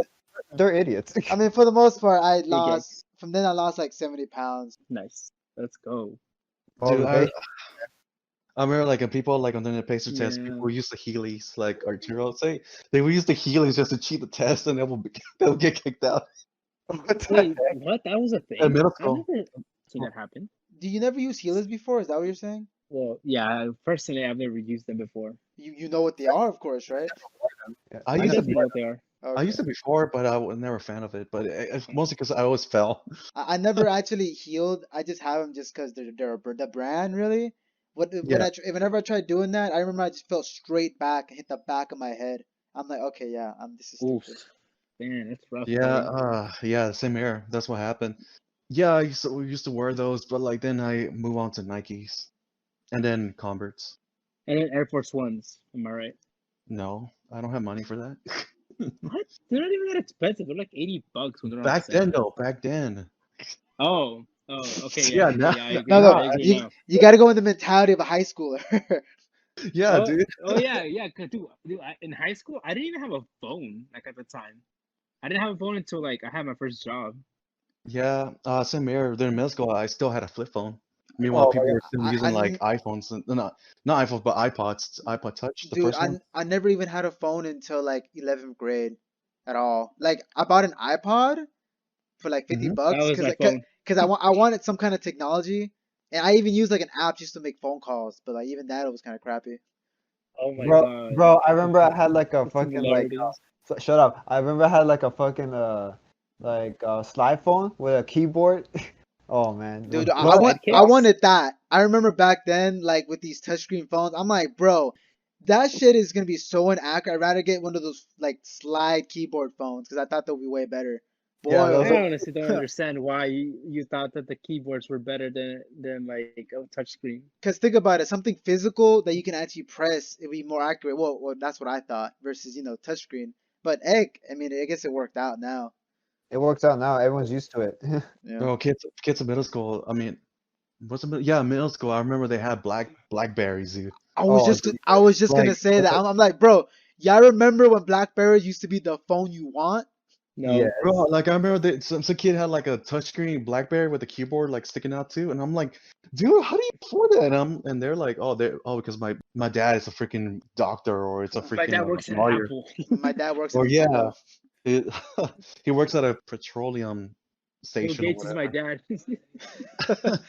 they're idiots. I mean, for the most part, I gay. lost from then I lost like 70 pounds. Nice. Let's go. Oh, Dude, the I, base. I remember like people like on the pacer test, Yeah. people would use the Heelys, like Arturo would say. They would use the Heelys just to cheat the test, and they'll get kicked out What the Wait, heck? what? That was a thing? in middle I school. never seen that happen. Do you never use Heelys before? Is that what you're saying? Well, yeah, personally, I've never used them before. You know what they are, of course, right? Yeah, I I used definitely it. know what they are. I Okay. used it before, but I was never a fan of it. But it's mostly because I always fell. I never actually healed. I just have them just because the brand really. Yeah. Whenever I tried doing that, I remember I just fell straight back and hit the back of my head. I'm like, okay, yeah, this is Oof. stupid. Man, that's rough. Yeah, man. yeah, same here. That's what happened. Yeah, we used to wear those, but like then I move on to Nikes and then Converts. And then Air Force Ones. Am I right? No, I don't have money for that. What? They're not even that expensive. They're like $80 when they're on Back sale. then, though, back then. Oh, okay, Yeah, yeah, now, yeah, I agree. No, I agree now. you got to go in the mentality of a high schooler. yeah, dude. Yeah, 'cause, dude, in high school, I didn't even have a phone like at the time. I didn't have a phone until like I had my first job. Yeah, same here. Then in middle school, I still had a flip phone. Meanwhile, Oh, people were still I, using like I, iPhones, and, no, not iPhones, but iPods, iPod Touch, the dude, first one. I never even had a phone until like 11th grade at all. Like I bought an iPod for like 50 hmm That bucks was my because phone. I wanted some kind of technology, and I even used like an app just to make phone calls, but like even that it was kind of crappy. Oh my Bro, god. bro, I remember I had like a The fucking like similarities. shut up. I remember I had like a fucking slide phone with a keyboard. Oh man. Dude, Bro, Slide I kicks? wanted that. I remember back then, like with these touchscreen phones, I'm like, bro, that shit is gonna be so inaccurate. I'd rather get one of those like slide keyboard phones because I thought they'll be way better. yeah, Boy, those I are honestly don't understand why you thought that the keyboards were better than like a touchscreen. because think about it, something physical that you can actually press, it'd be more accurate. Well, that's what I thought versus touchscreen. But heck, I mean, I guess it worked out now. it works out now. Everyone's used to it. Yeah. Oh, kids in middle school. I mean, yeah, middle school. I remember they had Blackberries, dude. Oh, dude, I was just gonna Like, say that. I'm like, bro, y'all remember when BlackBerry used to be the phone you want? No. yeah. bro, like I remember that some kid had like a touchscreen BlackBerry with a keyboard like sticking out too, and I'm like, dude, how do you afford that? And they're like, because my dad is a freaking doctor or it's a My freaking dad works at lawyer. Apple. My dad works in Or the yeah, T-Mobile. it, he works at a petroleum Bill station or Gates is my whatever. dad.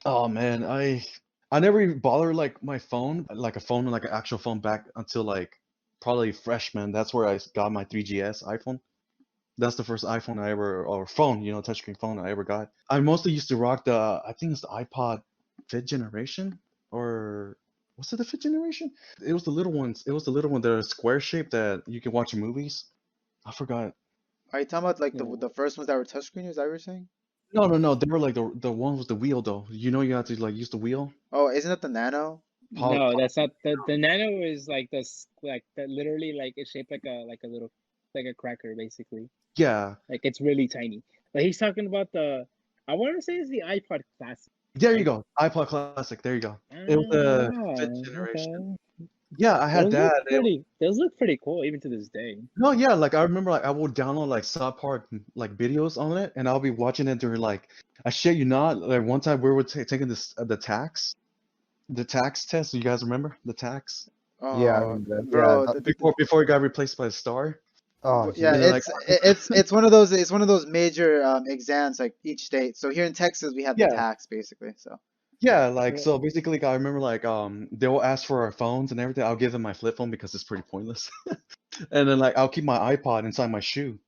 Oh man, I never even bothered like my phone, like a phone, like an actual phone back until like probably freshman. That's where I got my 3GS iPhone. That's the first iPhone I ever, or phone, touchscreen phone I ever got. I mostly used to rock I think it's the iPod fifth generation, or was it the fifth generation? It was the little ones. It was the little one, the square shape that you can watch movies. I forgot. Are you talking about like No. the first ones that were touchscreen? Is that what you're saying? No. They were like the one with the wheel though. You have to like use the wheel. Oh, isn't it the Nano? No, that's not the Nano is like this like that literally like it's shaped like a little like a cracker basically. Yeah. Like it's really tiny. But he's talking about I want to say it's the iPod Classic. There you Right? go. iPod Classic. There you go. It was the fifth Oh, generation. okay. Yeah, I had that. Those look pretty cool even to this day. No, yeah, like I remember like I would download like South Park like videos on it and I'll be watching it during like I shit you not, like one time we were taking this the tax test. You guys remember the tax? Yeah, I Oh, remember that. bro, Yeah. Before it got replaced by a star? Oh, yeah, And geez. then like it's one of those major exams like each state. So here in Texas we have the yeah. tax basically. So Yeah, like Yeah. so basically I remember like they will ask for our phones and everything. I'll give them my flip phone because it's pretty pointless. And then like I'll keep my iPod inside my shoe.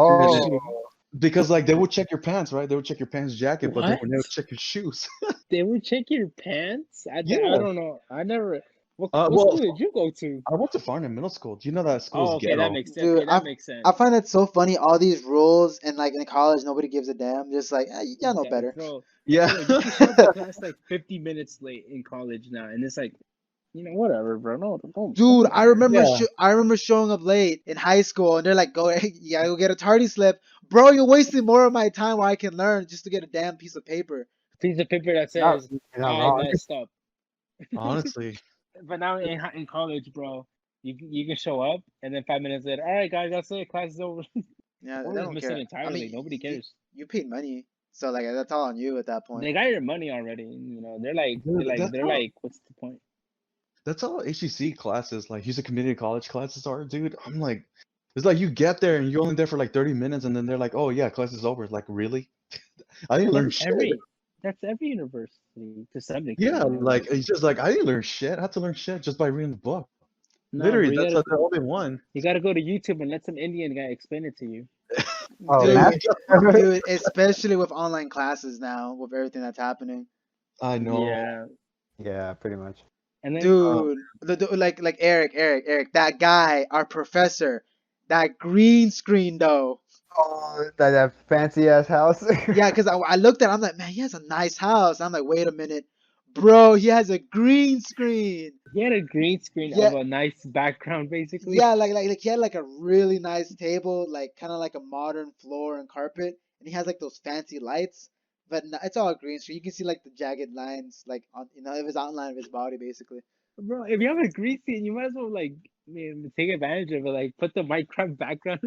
And then, Oh, because like they would check your pants, right? They would check your pants jacket, but they What? would never check your shoes. They would check your pants? I Yeah. don't know. I never. What Well, school did you go to? I went to Farnham Middle School. Do you know that school Oh, is okay, that ghetto? makes sense. dude, Okay, that makes sense. I find it so funny all these rules and like in college nobody gives a damn. Just like y'all know Yeah, better. bro, Yeah. you can show up to class like 50 minutes late in college now, and it's like, whatever, bro. No, don't Dude, matter. Yeah. I remember showing up late in high school and they're like, "Go, you gotta go get a tardy slip." Bro, you're wasting more of my time where I can learn just to get a damn piece of paper. Piece of paper that not, says you're not I wrong. messed up. Honestly. But now in college, bro, you can show up, and then 5 minutes later, all right, guys, that's it. Class is over. Yeah, Or they just don't miss it care. I entirely. mean, Nobody cares. you paid money, so like that's all on you at that point. They got your money already. You know, they're like, Dude, they're like, what's the point? that's how HEC classes, like Houston Community College classes are, dude. I'm like, it's like you get there and you're only there for like 30 minutes, and then they're like, oh yeah, class is over. Like, really? I didn't learn shit. That's every university to some degree. Yeah, You know, like it's just like I didn't learn shit. I had to learn shit just by reading the book. no, bro, Literally, that's the only one. you gotta go to YouTube and let some Indian guy explain it to you. Oh, Dude, man. dude, especially with online classes now, with everything that's happening. I know. Yeah, Yeah, pretty much. and then Dude, like Eric, that guy, our professor, that green screen though. Oh, that fancy ass house. Yeah, because I looked at it, I'm like, man, he has a nice house. I'm like, wait a minute. Bro, he has a green screen. he had a green screen Yeah. of a nice background, basically. Yeah, like he had like a really nice table, like kind of like a modern floor and carpet, and he has like those fancy lights, but it's all green screen. You can see like the jagged lines, like on of his outline of his body, basically. Bro, if you have a green screen, you might as well like, take advantage of it. Like, put the Minecraft background.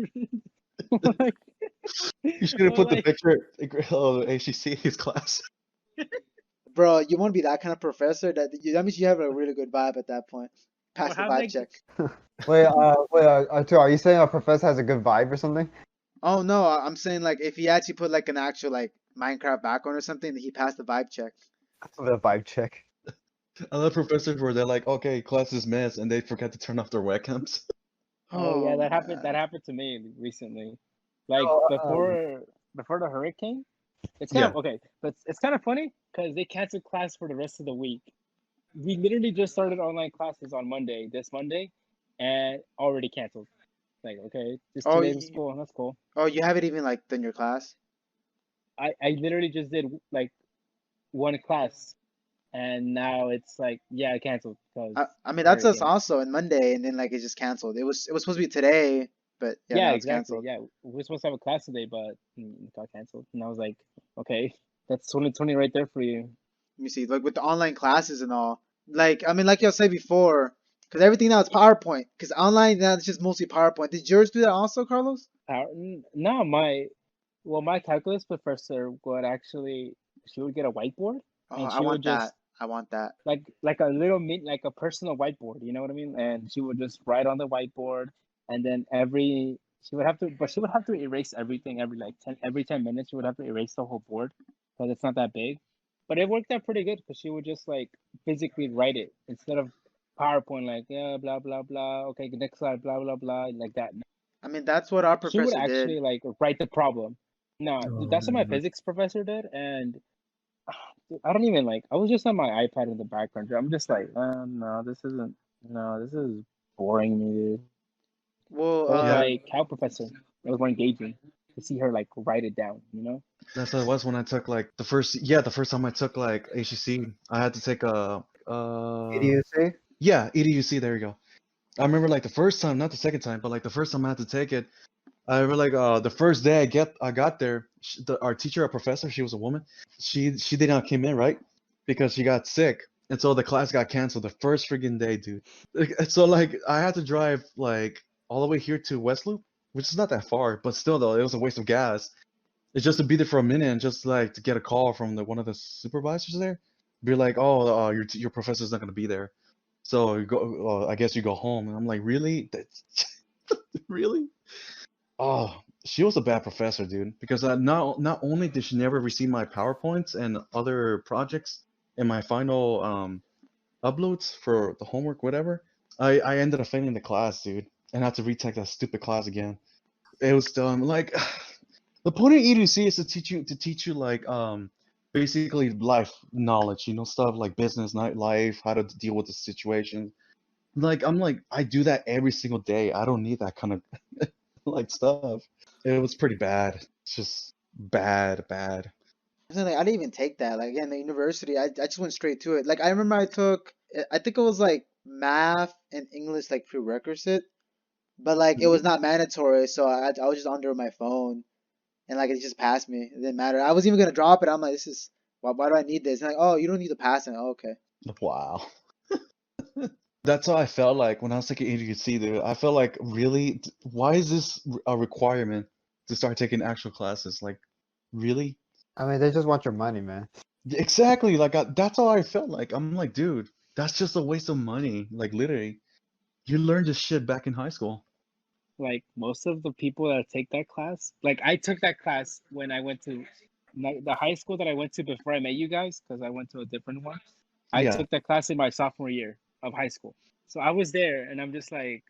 Like, You should have put the like, picture of HEC his class. Bro, you want to be that kind of professor? That means you have a really good vibe at that point. Pass the have, vibe like- check. Wait, Arturo, are you saying our professor has a good vibe or something? Oh no, I'm saying like if he actually put like an actual like Minecraft background or something, he passed the vibe check. The vibe check. I love professors where they're like, okay, class is mess, and they forget to turn off their webcams. Oh yeah, that happened. man. That happened to me recently. Like Oh, before the hurricane. It's kind of okay, but it's kind of funny because they canceled class for the rest of the week. We literally just started online classes on Monday, this Monday, and already canceled. Like, okay, just 2 days of school. That's cool. Oh, you haven't even like done your class? I literally just did like one class, and now it's like, yeah, canceled. I mean that's us hurricane. also on Monday, and then like it just canceled. It was supposed to be today, but yeah, Yeah, now it's exactly. canceled. Yeah, we were supposed to have a class today, but it got canceled. And I was like, okay, that's 2020 right there for you. Let me see, like with the online classes and all. Like I mean, like you said before, because everything now is PowerPoint. Because online now it's just mostly PowerPoint. Did yours do that also, Carlos? No, my calculus professor would actually, she would get a whiteboard, Oh, and I she want would just that. I want that. like a little like a personal whiteboard, you know what I mean? And she would just write on the whiteboard, and then she would have to erase everything every 10 minutes. She would have to erase the whole board because it's not that big. But it worked out pretty good because she would just like physically write it instead of PowerPoint, like, yeah, blah blah blah. Okay, next slide, blah blah blah, like that. I mean, that's what our She would professor actually did. like write the problem. No, that's what my Oh. physics professor did, and I don't even like. I was just on my iPad in the background. I'm just like, no, this isn't. No, this is boring me, dude. Well, It was Yeah. like cow professor. It was more engaging to see her like write it down. You know. That's how it was when I took like the first time I took like HEC. I had to take a Idiocy? yeah, EDUC, there you go. I remember like the first time, not the second time, but like the first time I had to take it. I remember like the first day I got there, our teacher, our professor, she was a woman. She did not come in, right? Because she got sick. And so the class got canceled the first friggin' day, dude. So like I had to drive like all the way here to West Loop, which is not that far, but still though, it was a waste of gas. It's just to be there for a minute and just like to get a call from one of the supervisors there. Be like, oh, your professor's not gonna be there. So you go, I guess you go home. And I'm like, really? That's really? Oh, she was a bad professor, dude. Because not only did she never receive my PowerPoints and other projects and my final uploads for the homework, whatever, I ended up failing the class, dude, and had to retake that stupid class again. It was dumb. Like, the point of EDC is to teach you like basically life knowledge, stuff like business, nightlife, how to deal with the situation. Like I do that every single day. I don't need that kind of like stuff. It was pretty bad. It's just bad. So, like, I didn't even take that. Like again, the university, I just went straight to it. Like I remember I think it was like math and English like prerequisite, but like it was not mandatory. So I was just under my phone, and like it just passed me. It didn't matter. I was even gonna drop it. I'm like, why do I need this? And like, oh, you don't need to pass it. Oh, okay. Wow. That's how I felt like when I was taking ADC, dude. I felt like, really, why is this a requirement to start taking actual classes. Like, really? I mean, they just want your money, man. Exactly. Like that's all I felt like. I'm like, dude, that's just a waste of money. Like literally, you learned this shit back in high school. Like most of the people that take that class, like I took that class when I went to the high school that I went to before I met you guys, because I went to a different one. I Yeah. took that class in my sophomore year of high school. So I was there and I'm just like,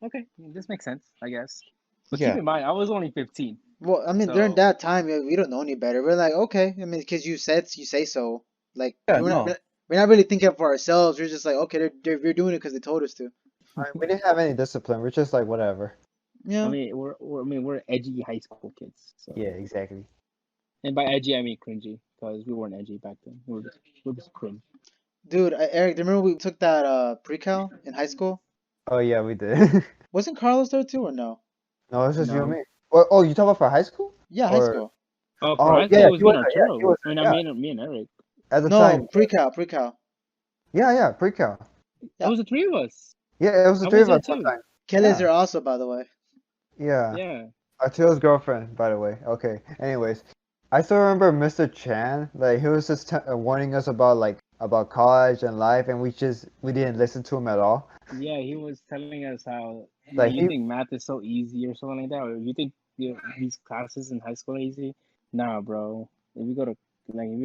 okay, this makes sense, I guess. But keep Yeah. in mind, I was only 15. Well, I mean, during So that time, we don't know any better. We're like, okay. I mean, because you say so. Like, Yeah. we're not No. we're not really thinking for ourselves. We're just like, okay, we're doing it because they told us to. I mean, we didn't have any discipline. We're just like whatever. Yeah. we're edgy high school kids. So Yeah, exactly. and by edgy I mean cringy, because we weren't edgy back then. We were just cringe. Dude, Eric, do you remember we took that pre-cal in high school? Oh yeah, we did. Wasn't Carlos there too, or no? No, it's just you and No. me. Oh, you talking about for high school? Yeah, high Or school. Oh, oh for high yeah, school it was he me was and there. Yeah, he Arturo. was I mean, there. me and Eric. At the No, time. pre-cal. Yeah, pre-cal. It was the three of us. Yeah, it was the I three was of there us one too. time. Kelly's Yeah. there also, by the way. Yeah. Yeah. Arturo's girlfriend, by the way. Okay. Anyways, I still remember Mr. Chan. Like he was just warning us about college and life, and we didn't listen to him at all. Yeah, he was telling us how Like you he, think math is so easy or something like that, or you think these classes in high school are easy. Nah, bro. If you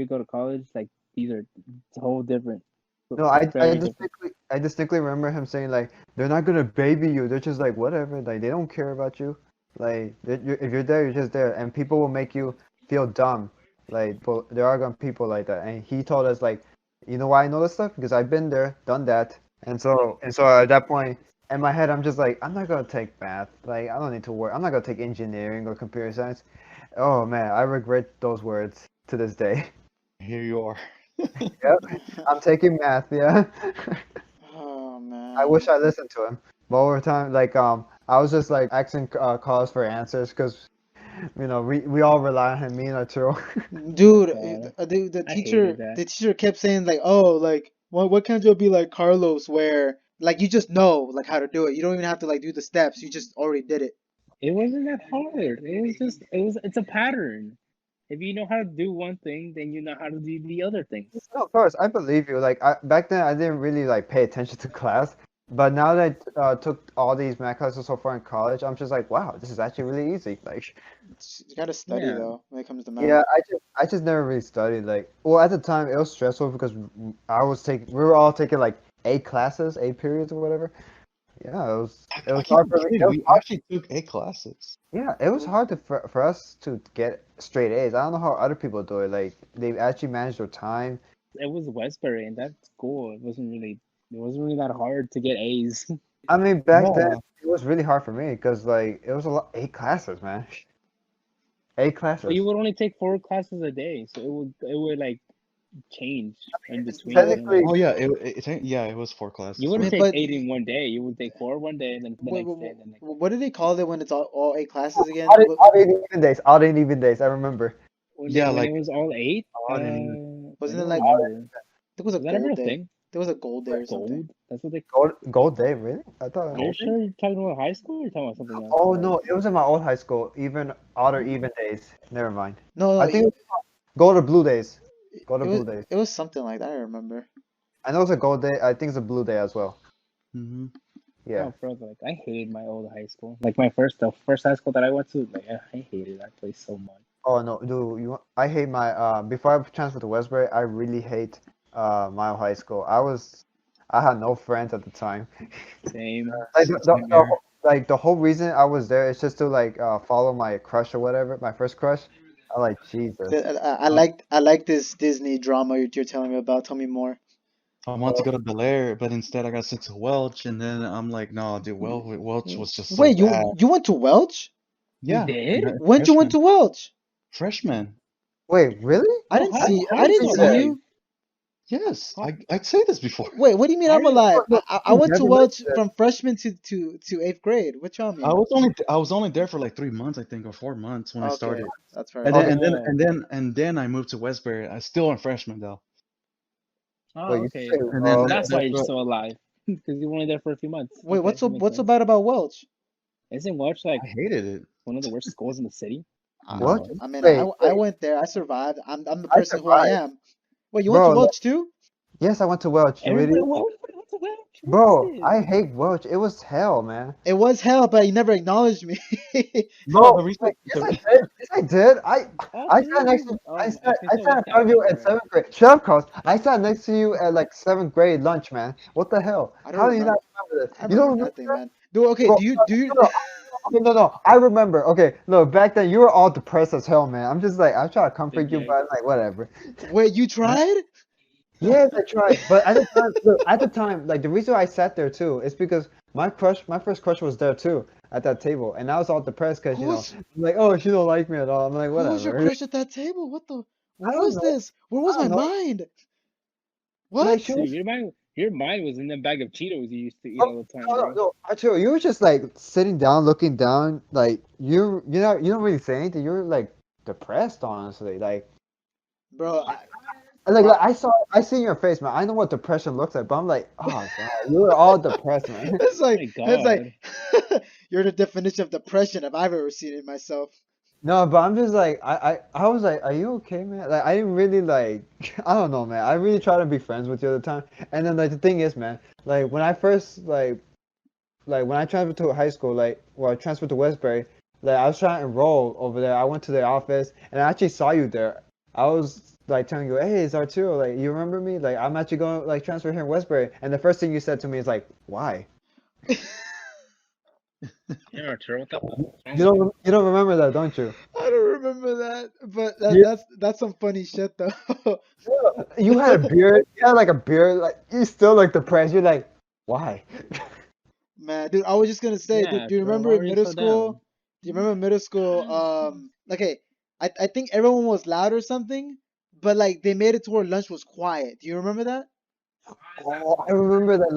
go to college, like these are it's a whole different. no, I Very different. distinctly remember him saying like they're not gonna baby you. They're just like whatever. Like they don't care about you. Like if you're there, you're just there, and people will make you feel dumb. Like but there are gonna people like that, and he told us like, you know why I know this stuff? Because I've been there, done that, and so at that point, in my head, I'm just like, I'm not gonna take math. Like I don't need to work. I'm not gonna take engineering or computer science. Oh man, I regret those words to this day. Here you are. Yep, I'm taking math. Yeah. Oh man. I wish I listened to him. But over time, like I was just like asking calls for answers because we all rely on him, me and Arturo. Dude, God, the I teacher hated that. the teacher kept saying like, oh, like what can't you be like Carlos, where like you just know like how to do it. You don't even have to like do the steps. You just already did it. It wasn't that hard. It's a pattern. If you know how to do one thing, then you know how to do the other things. No, of course, I believe you. Like back then, I didn't really like pay attention to class. But now that I took all these math classes so far in college, I'm just like, wow, this is actually really easy. Like, You gotta study Yeah. though when it comes to math. yeah, I just never really studied. Like, well, at the time it was stressful because we were all taking like 8 periods or whatever. Yeah, it was hard for me. It was We hard. actually took 8 classes. Yeah, it was hard for us to get straight A's. I don't know how other people do it. Like, they actually manage their time. It was Westbury, and that school it wasn't really that hard to get A's. I mean, back then Yeah. it was really hard for me because like it was a lot 8 classes, man. 8 classes. But you would only take 4 classes a day, so it would like change in it's between. technically- Oh yeah, it was 4 classes. You wouldn't I mean, take but- 8 in one day. You would take 4 one day, and then the next day, and then What do they call it when it's all 8 classes again? Odd and even days. Odd and even days. I remember. Yeah, when like- it was all 8. Odd and Wasn't I it don't like- remember. There was a Was that ever gold a day. thing? There was a gold day or something. Gold? That's what they. Gold day, really? I thought. Are you sure you're talking about high school or you're talking about something else? Oh no, it was in my old high school. Even odd or even days. Never mind. No, I think it was gold or blue days. Gold or it blue was, days. it was something like that. I remember. I know it's a gold day. I think it's a blue day as well. hmm Yeah. Oh, brother, like I hated my old high school. Like the first high school that I went to, like I hated that place so much. Oh no, dude, I hate my before I transferred to Westbury, I really hate my high school. I had no friends at the time. Same. Like Same here. like the whole reason I was there is just to like follow my crush or whatever, my first crush. I'm like Jesus. I like this Disney drama you're telling me about. Tell me more. I want to go to Bel Air, but instead I got sent to Welch, and then I'm like, no, dude, Welch was just so Wait, bad. you went to Welch? Yeah. did? yeah, When you went to Welch? freshman? Wait, really? I didn't how- see. how I is didn't that see right? you. Yes, I'd say this before. Wait, what do you mean How I'm did- alive? no, I went to never Welch mentioned. from freshman to 8th grade. What y'all mean? I was only there for like 3 months, I think, or 4 months when I Okay, started. that's fair. And then, Okay. and then I moved to Westbury. I still a freshman though. Oh, Wait, you okay. say- And then- That's why you're so- still alive because you were only there for a few months. Wait, Okay, what's so that makes what's so sense. bad about Welch? Isn't Welch like I hated it. one of the worst schools in the city? What? I mean, Wait, I went there. I survived. I'm the I person who I survived. am. Wait, you went to Bro, Welch too? yes, I went to Welch. You Everybody idiot. went to Welch. What Bro, is I this? hate Welch. It was hell, man. It was hell, but you never acknowledged me. No, the Bro, reason like, yes, I did. Yes, I did. I sat next to Oh, I I sat think I so. sat in West front of you Alabama, at right? seventh grade. Shut up, Carlos. I sat next to you at like seventh grade lunch, man. What the hell? I don't How do you remember. not remember this? I You don't remember remember nothing, that? man. Dude, okay, Bro, do you no, no. I remember. Okay, no, back then you were all depressed as hell, man. I'm just like I'm trying to comfort Big you, J. but like whatever. wait, you tried? Yes, I tried, but at the time, look, at the time, like the reason I sat there too is because my first crush was there too at that table, and I was all depressed because Who's I'm like, oh, she don't like me at all. I'm like, who was your whatever. crush at that table? What the? I Where don't was know. this? Where I was my don't know. mind? Like What? she Dude, was. your mind was in the bag of Cheetos you used to eat Oh, all the time, no, no, bro. no. Arturo, you were just like sitting down, looking down, like you don't really say anything. You were like depressed, honestly. Bro, Like I see your face, man. I know what depression looks like, but I'm like, oh god, you were all depressed, man. it's Oh like my it's like God. you're the definition of depression if I've ever seen it myself. No, but I'm just like I was like, are you okay, man? Like I didn't really like I don't know, man. I really try to be friends with you at the time. And then like the thing is, man, like when I first like when I transferred to high school, I transferred to Westbury, like I was trying to enroll over there. I went to their office and I actually saw you there. I was like telling you, hey, it's Arturo, like you remember me? Like I'm actually going like transfer here in Westbury. And the first thing you said to me is like, why? Yeah, Arturo, what the hell? What's wrong You with don't you don't remember that, don't you? I don't remember that, but Yeah. that's some funny shit though. You had a beard. You had like a beard. Like you still like depressed. You're like, why? Man, dude, I was just gonna say, Yeah, do you Arturo, remember why in were you middle so school? down? Do you remember in middle school? Okay, I think everyone was loud or something, but like they made it to where lunch was quiet. Do you remember that? Oh, I remember that.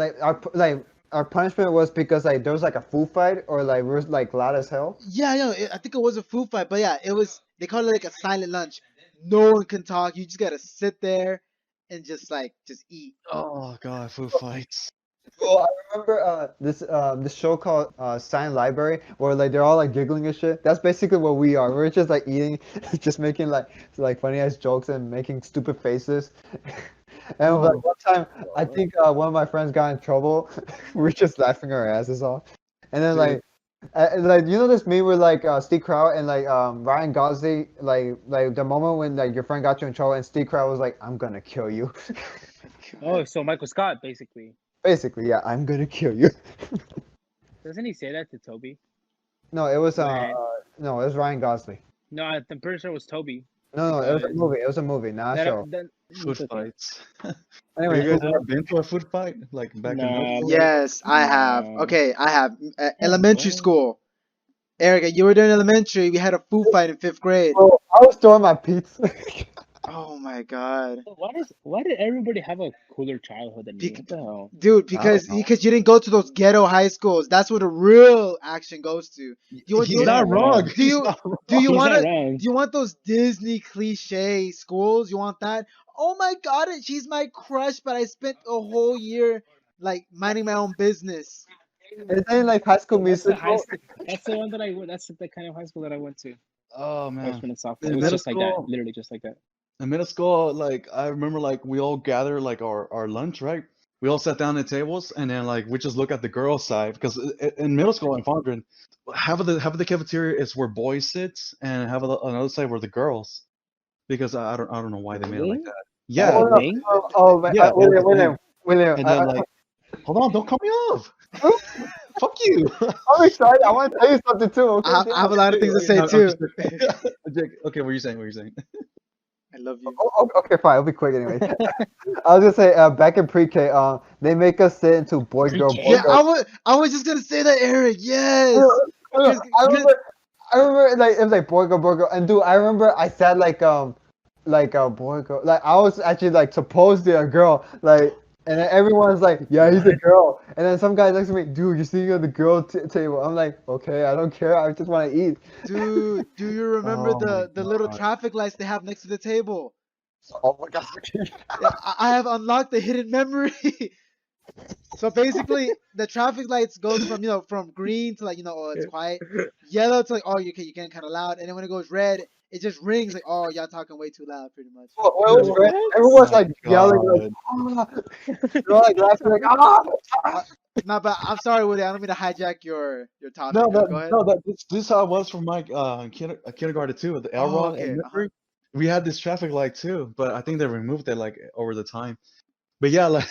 Like our punishment was because like there was like a food fight or like we were like loud as hell. Yeah, I think it was a food fight, but yeah, it was. They call it like a silent lunch. No one can talk. You just gotta sit there and just eat. Oh god, food fights. Well, I remember this show called Silent Library where like they're all like giggling and shit. That's basically what we are. We're just like eating, just making like funny ass jokes and making stupid faces. And like Oh, one time, I think one of my friends got in trouble. We were just laughing our asses off. And then dude. like you know this meme where like Steve Carell and like Ryan Gosling like the moment when like your friend got you in trouble and Steve Carell was like, I'm gonna kill you. Oh, so Michael Scott, basically. Basically, yeah, I'm gonna kill you. Doesn't he say that to Toby? No, it was Right. no, it was Ryan Gosling. No, I'm pretty sure it was Toby. No, it was a Because movie. It was a movie, not a show. Food it's okay. fights. Have Anyway, you guys I- ever been to a food fight? Like back in Nah, middle school? Yes, I have. No. Okay, I have. Elementary what? school. Erica, you were doing elementary. We had a food fight in 5th grade. bro, I was throwing my pizza. Oh my god, Why did everybody have a cooler childhood than me? Bec- What the hell? dude! I Because don't know. because you didn't go to those ghetto high schools. That's where the real action goes to. He's He's not not wrong. wrong. Do you He's not wrong. do you He's want not to wrong. do you want those Disney cliche schools? You want that? Oh my god, she's my crush, but I spent a whole year like minding my own business. Is that like High School That's the high Musical? school. That's the one that I went. That's the kind of high school that I went to. Oh man. Freshman and sophomore. In It was middle just like that. school, Literally just like that. in middle school, like I remember, like we all gathered like our lunch, right? We all sat down at tables, and then like we just look at the girls' side because in middle school in Fondren, half of the cafeteria is where boys sits, and half of another side were the girls. Because I don't know why they made it like Really? that. That Yeah, was Oh, a no. thing? Oh, man. yeah, that was the William, thing. William. And then like, hold on, don't cut me off. Fuck you. I'm excited. I want to tell you something too. Okay, I have a lot of things to say I'm too. just- Jake, okay, what are you saying? What are you saying? I love you. Okay, fine. It'll be quick anyway. I was gonna say back in pre-K, they make us sit into boy girl Pre-K? boy Yeah, girl. I was just gonna say that, Eric. Yes. I Cause, remember like it was like boy girl, and dude, I remember I sat like a boy girl, like I was actually like supposed to be a girl, like, and then everyone's like, yeah, he's a girl, and then some guy next to me, dude, you're sitting at the girl table. I'm like, okay, I don't care, I just want to eat. dude, do you remember Oh my the little God. traffic lights they have next to the table? Oh my god. Yeah, I have unlocked the hidden memory. So basically, the traffic lights goes from from green to like oh it's quiet, yellow to like oh you getting kind of loud, and then when it goes red, it just rings like oh y'all talking way too loud, pretty much. Well, it was great. What? Everyone's My like yelling like, God. ah. They're all like laughing like, ah. No, but I'm sorry, Woody. I don't mean to hijack your topic. No, Go ahead. this is how it was for my kindergarten too. At the Oh, Elrond okay. Elementary, we had this traffic light too, but I think they removed it like over the time. But yeah, like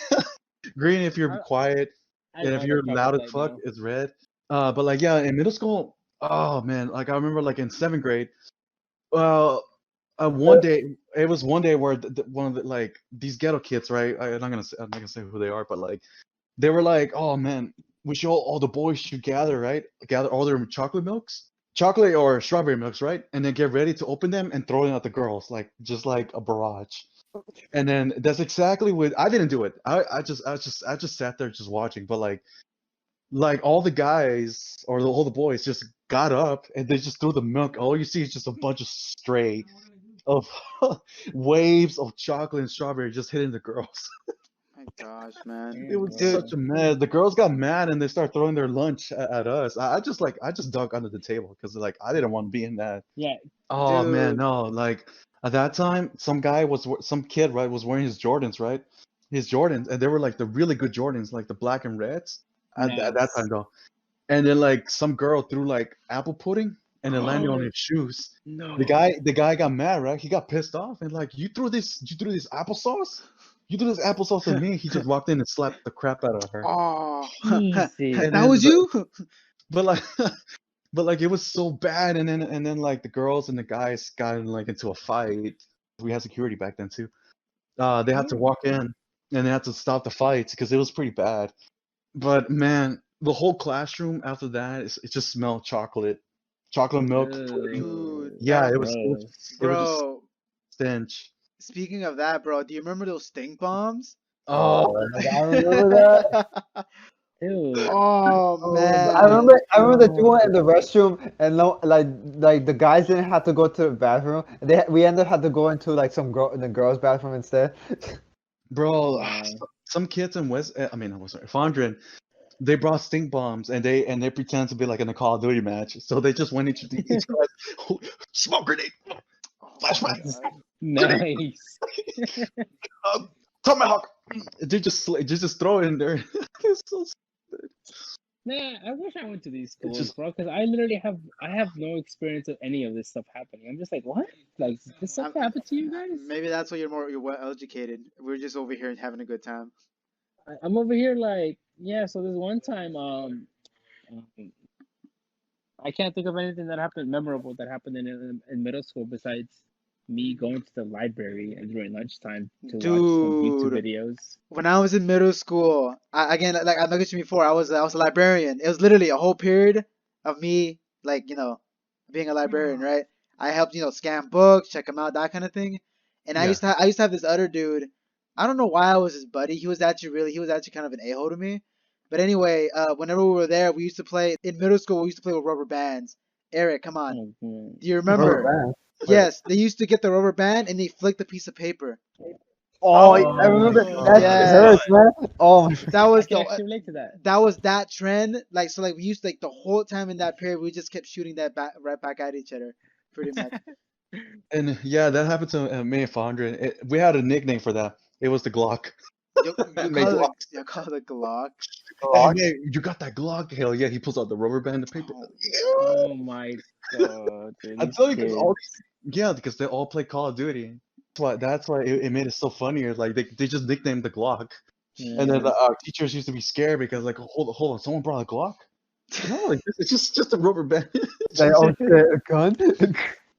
green if you're quiet, I and if love you're the loud traffic as light fuck, now. it's red. But like yeah, in middle school, oh man, like I remember like in 7th grade, well, one day it was one day where one of the like these ghetto kids, right? I'm not gonna say who they are, but like they were like, oh man, we should all the boys should gather, right? Gather all their chocolate or strawberry milks, right? And then get ready to open them and throw them at the girls, like just like a barrage. And then that's exactly what I didn't do it. I just sat there just watching, but like all the guys or all the boys just got up and they just threw the milk. All you see is just a bunch of stray of waves of chocolate and strawberry just hitting the girls. My gosh, man. It was Dude. such a mess. The girls got mad and they started throwing their lunch at us. I just dug under the table because like I didn't want to be in that. Yeah. Oh man, Dude. no! Like at that time, some kid right was wearing his Jordans, right? His Jordans, and they were like the really good Jordans, like the black and reds at that time Nice. though. And then like some girl threw like apple pudding and it landed on his shoes. No. The guy got mad, right? He got pissed off and like you threw this applesauce? You threw this applesauce at me. He just walked in and slapped the crap out of her. Oh, Easy. And that then, was you? but like but like it was so bad and then like the girls and the guys got like into a fight. We had security back then too. They had to walk in and they had to stop the fights because it was pretty bad. But man, the whole classroom after that it just smelled chocolate milk pudding. Dude, Yeah, that- it was just bro. stench. Speaking of that, bro, do you remember those stink bombs? Oh, I remember that. Ew. Oh man. I remember the two in the restroom, and no, like the guys didn't have to go to the bathroom. We ended up had to go into like in the girls' bathroom instead. bro, Wow. some kids in Fondren, they brought stink bombs and they pretend to be like in a Call of Duty match. So they just went into each class, smoke grenade, flashbang, Nice. tomahawk. They just throw it in there. It's so stupid. Man, I wish I went to these schools, just- bro, because I have no experience of any of this stuff happening. I'm just like, what? Like, this stuff happened to you guys? Maybe that's why you're well educated. We're just over here having a good time. I'm over here like, yeah. So this one time, I can't think of anything that happened memorable that happened in middle school besides me going to the library and during lunchtime to watch some YouTube Dude. videos. When I was in middle school, again, like I mentioned before, I was a librarian. It was literally a whole period of me, like being a librarian, right? I helped scan books, check them out, that kind of thing. And I Yeah. used to have this other dude. I don't know why I was his buddy. He was actually kind of an a-hole to me. But anyway, whenever we were there, we used to play in middle school. We used to play with rubber bands. Eric, come on, Oh, man. do you remember? Rubber band. Yes, they used to get the rubber band and they flick the piece of paper. Oh, I remember Oh, that yeah. hurts, man. Oh, That I was can the actually relate to that. that was that trend. Like so, like we used to, like the whole time in that period, we just kept shooting that right back at each other, pretty much. And yeah, that happened to me and Fondren. We had a nickname for that. It was the Glock. You Made call it, Glocks. you call it a Glock. Hey, man, you got that Glock? Hell yeah! He pulls out the rubber band, the paper. Oh my god, dude. I these tell you, because kids. because they all play Call of Duty. That's why it made it so funnier. Like they just nicknamed the Glock, and then Yeah. our teachers used to be scared because like, hold on, someone brought a Glock. No, like it's just a rubber band. like, oh shit, a gun.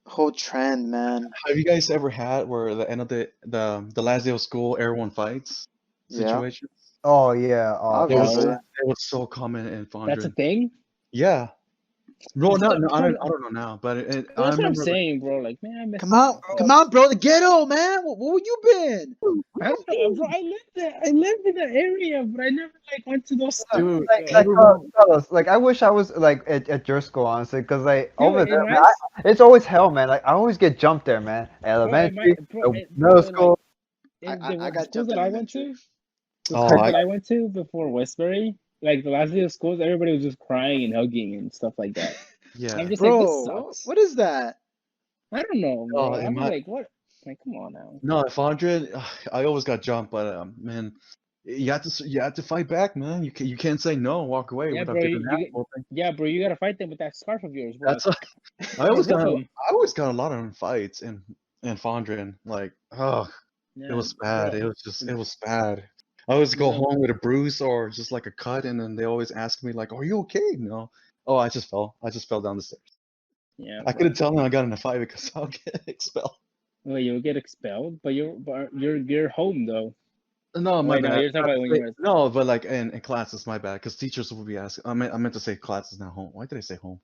Whole trend, man. Have you guys ever had where at the end of the last day of school, everyone fights Yeah. situation? Oh yeah. Oh, It was Obviously. it was so common in That's a Fondren. thing? Yeah. No, It's no, not no, I don't common. know now, but I That's what I'm remember. Like, saying, bro. Like, man, I miss Come on, bro. The ghetto, man. Where you been? Bro, I lived there. I lived in the area, but I never like went to those Dude, schools. like fellas, like I wish I was like at your school honestly, because like Dude, over in there, my man, it's always hell, man. Like I always get jumped there, man. Bro, in my- Elementary, bro, middle like, school. in I the got schools jumped that I went to, elementary. The Oh, schools I that I went to before Westbury, like the last day of schools, everybody was just crying and hugging and stuff like that. And yeah. I'm just like, this Bro, sucks. what is that? I don't know, Oh, bro. it I'm might. like, what? Like, come on now. No, if 100, I always got jumped, but man, you have to fight back, man. You can't say no, walk away Yeah, without bro. getting an apple thing. Yeah, bro. You gotta fight them with that scarf of yours, bro. That's Like, I always rip got them. a lot of fights in Fondren. Like, oh, it Yeah, was bad. bro. It was bad. I always go You know, home with a bruise or just like a cut, and then they always ask me like, "Are you okay?" No. Oh, I just fell. I just fell down the stairs. yeah, I bro. couldn't tell them I got in a fight because I'll get expelled. Well, you'll get expelled, but you're home though. No, my Wait, no, bad. you're talking about when you were. No, but like in classes, my bad. Because teachers will be asking. I meant to say classes, not home. Why did I say home?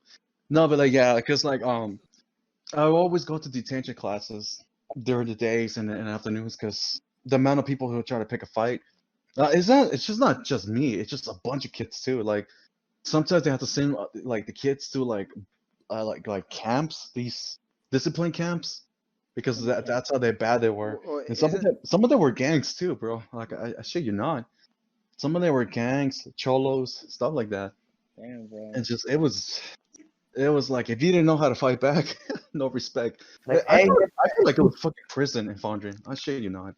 No, but like yeah, because like I always go to detention classes during the days and afternoons because the amount of people who try to pick a fight, it's just not just me. It's just a bunch of kids too. Like sometimes they have to send like the kids to like camps, these discipline camps, because that's how bad they were. Or And is it? some of them were gangs too, bro. Like I shit you not. Some of them were gangs, cholos, stuff like that. Damn, bro. And just it was like if you didn't know how to fight back, no respect. Like, I hey, feel like it was fucking prison in Fondren. I shit you not.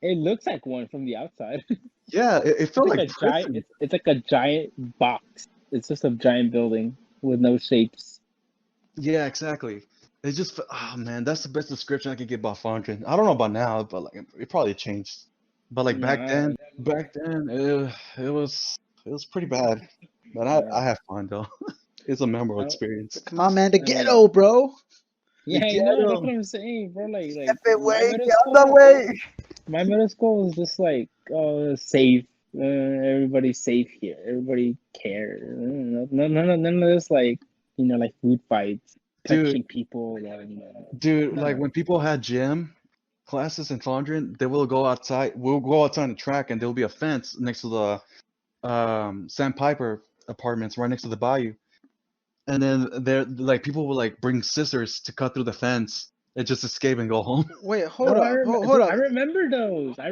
It looks like one from the outside. Yeah, it It's felt like like a giant. prison. It's like a giant box. It's just a giant building with no shapes. Yeah, exactly. It's just oh man, that's the best description I could give about Fondren. I don't know about now, but like it probably changed. But like Nah, back then it was pretty bad. But I have fun though. It's a memorable I, experience. Come on, man, the I mean, ghetto, bro. yeah, I know. That's what I'm saying, bro. Like step away, middle get out the school. way. My middle school was just like safe. Everybody's safe here. Everybody cares. None of this like like food fights, Dude, touching people. dude, like No. when people had gym classes in Fondren, they will go outside. We'll go outside on the track, and there'll be a fence next to the Sandpiper apartments, right next to the bayou. And then there, like people will like bring scissors to cut through the fence and just escape and go home. Wait, hold No, up, hold dude, up. I remember those. I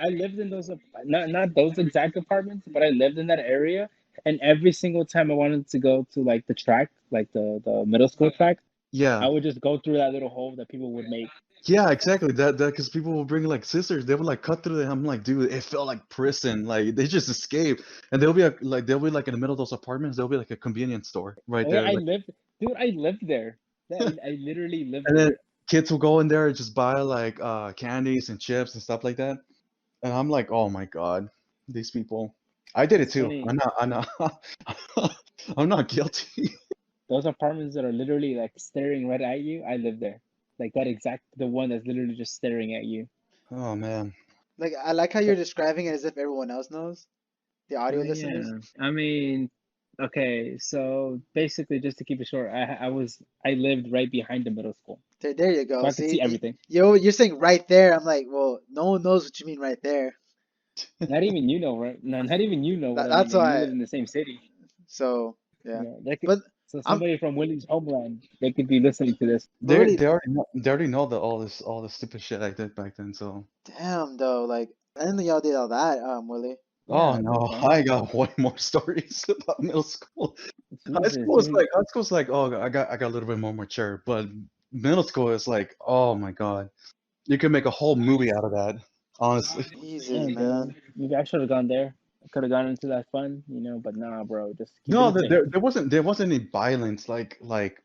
lived in those, not those exact apartments, but I lived in that area. And every single time I wanted to go to like the track, like the middle school track, Yeah, I would just go through that little hole that people would make. yeah, exactly. That because people will bring like scissors, they would like cut through them. I'm like, dude, it felt like prison. Like they just escaped, and they'll be like in the middle of those apartments. There'll be like a convenience store right Oh yeah, there. Like, dude, I lived there. I literally lived and then there. kids will go in there and just buy like candies and chips and stuff like that. And I'm like, oh my god, these people. I did it It's too. funny. I'm not I'm not guilty. Those apartments that are literally like staring right at you, I lived there. Like the one that's literally just staring at you. Oh man. Like, I like how you're describing it as if everyone else knows. The audio Oh listeners. yeah. I mean, okay, so basically, just to keep it short, I lived right behind the middle school, There you so go. I could see See, everything. you're saying right there. I'm like, well, no one knows what you mean right there. Not even you know, right? No, not even you know what I mean, That's and you why. live in the same city. So yeah, They could, but so I'm somebody from Willie's homeland, they could be listening to this. but really, They already know that all this stupid shit I did back then. So damn though. Like, I didn't know y'all did all that, Willie. oh Yeah, no, man. I got way more stories about middle school. Jesus, High school's like oh I got a little bit more mature, but middle school is like oh my god, you can make a whole movie out of that. Honestly, Jesus, damn, bro. man. Maybe I should have gone there. I could have gone into that fun, but nah, bro. Just keep it no, the same. there wasn't any violence like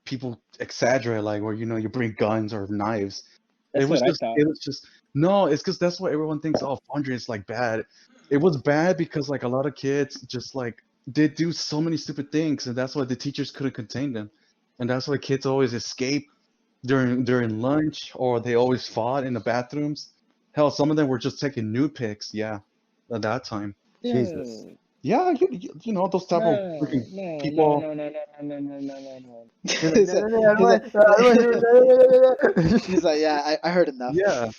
people exaggerate like where you bring guns or knives. That's what I thought. It was just no, it's because that's what everyone thinks. Oh, Fondren is like bad. It was bad because like a lot of kids just like they do so many stupid things, and that's why the teachers couldn't contain them, and that's why kids always escape during lunch, or they always fought in the bathrooms. Hell, some of them were just taking nude pics. Yeah, at that time. Jesus. Dude, Yeah, you know those type of no, freaking no, people. no. He's like, He's no, like, no, no, I don't he's want, I don't want to hear it. he's like, yeah, I heard enough. Yeah.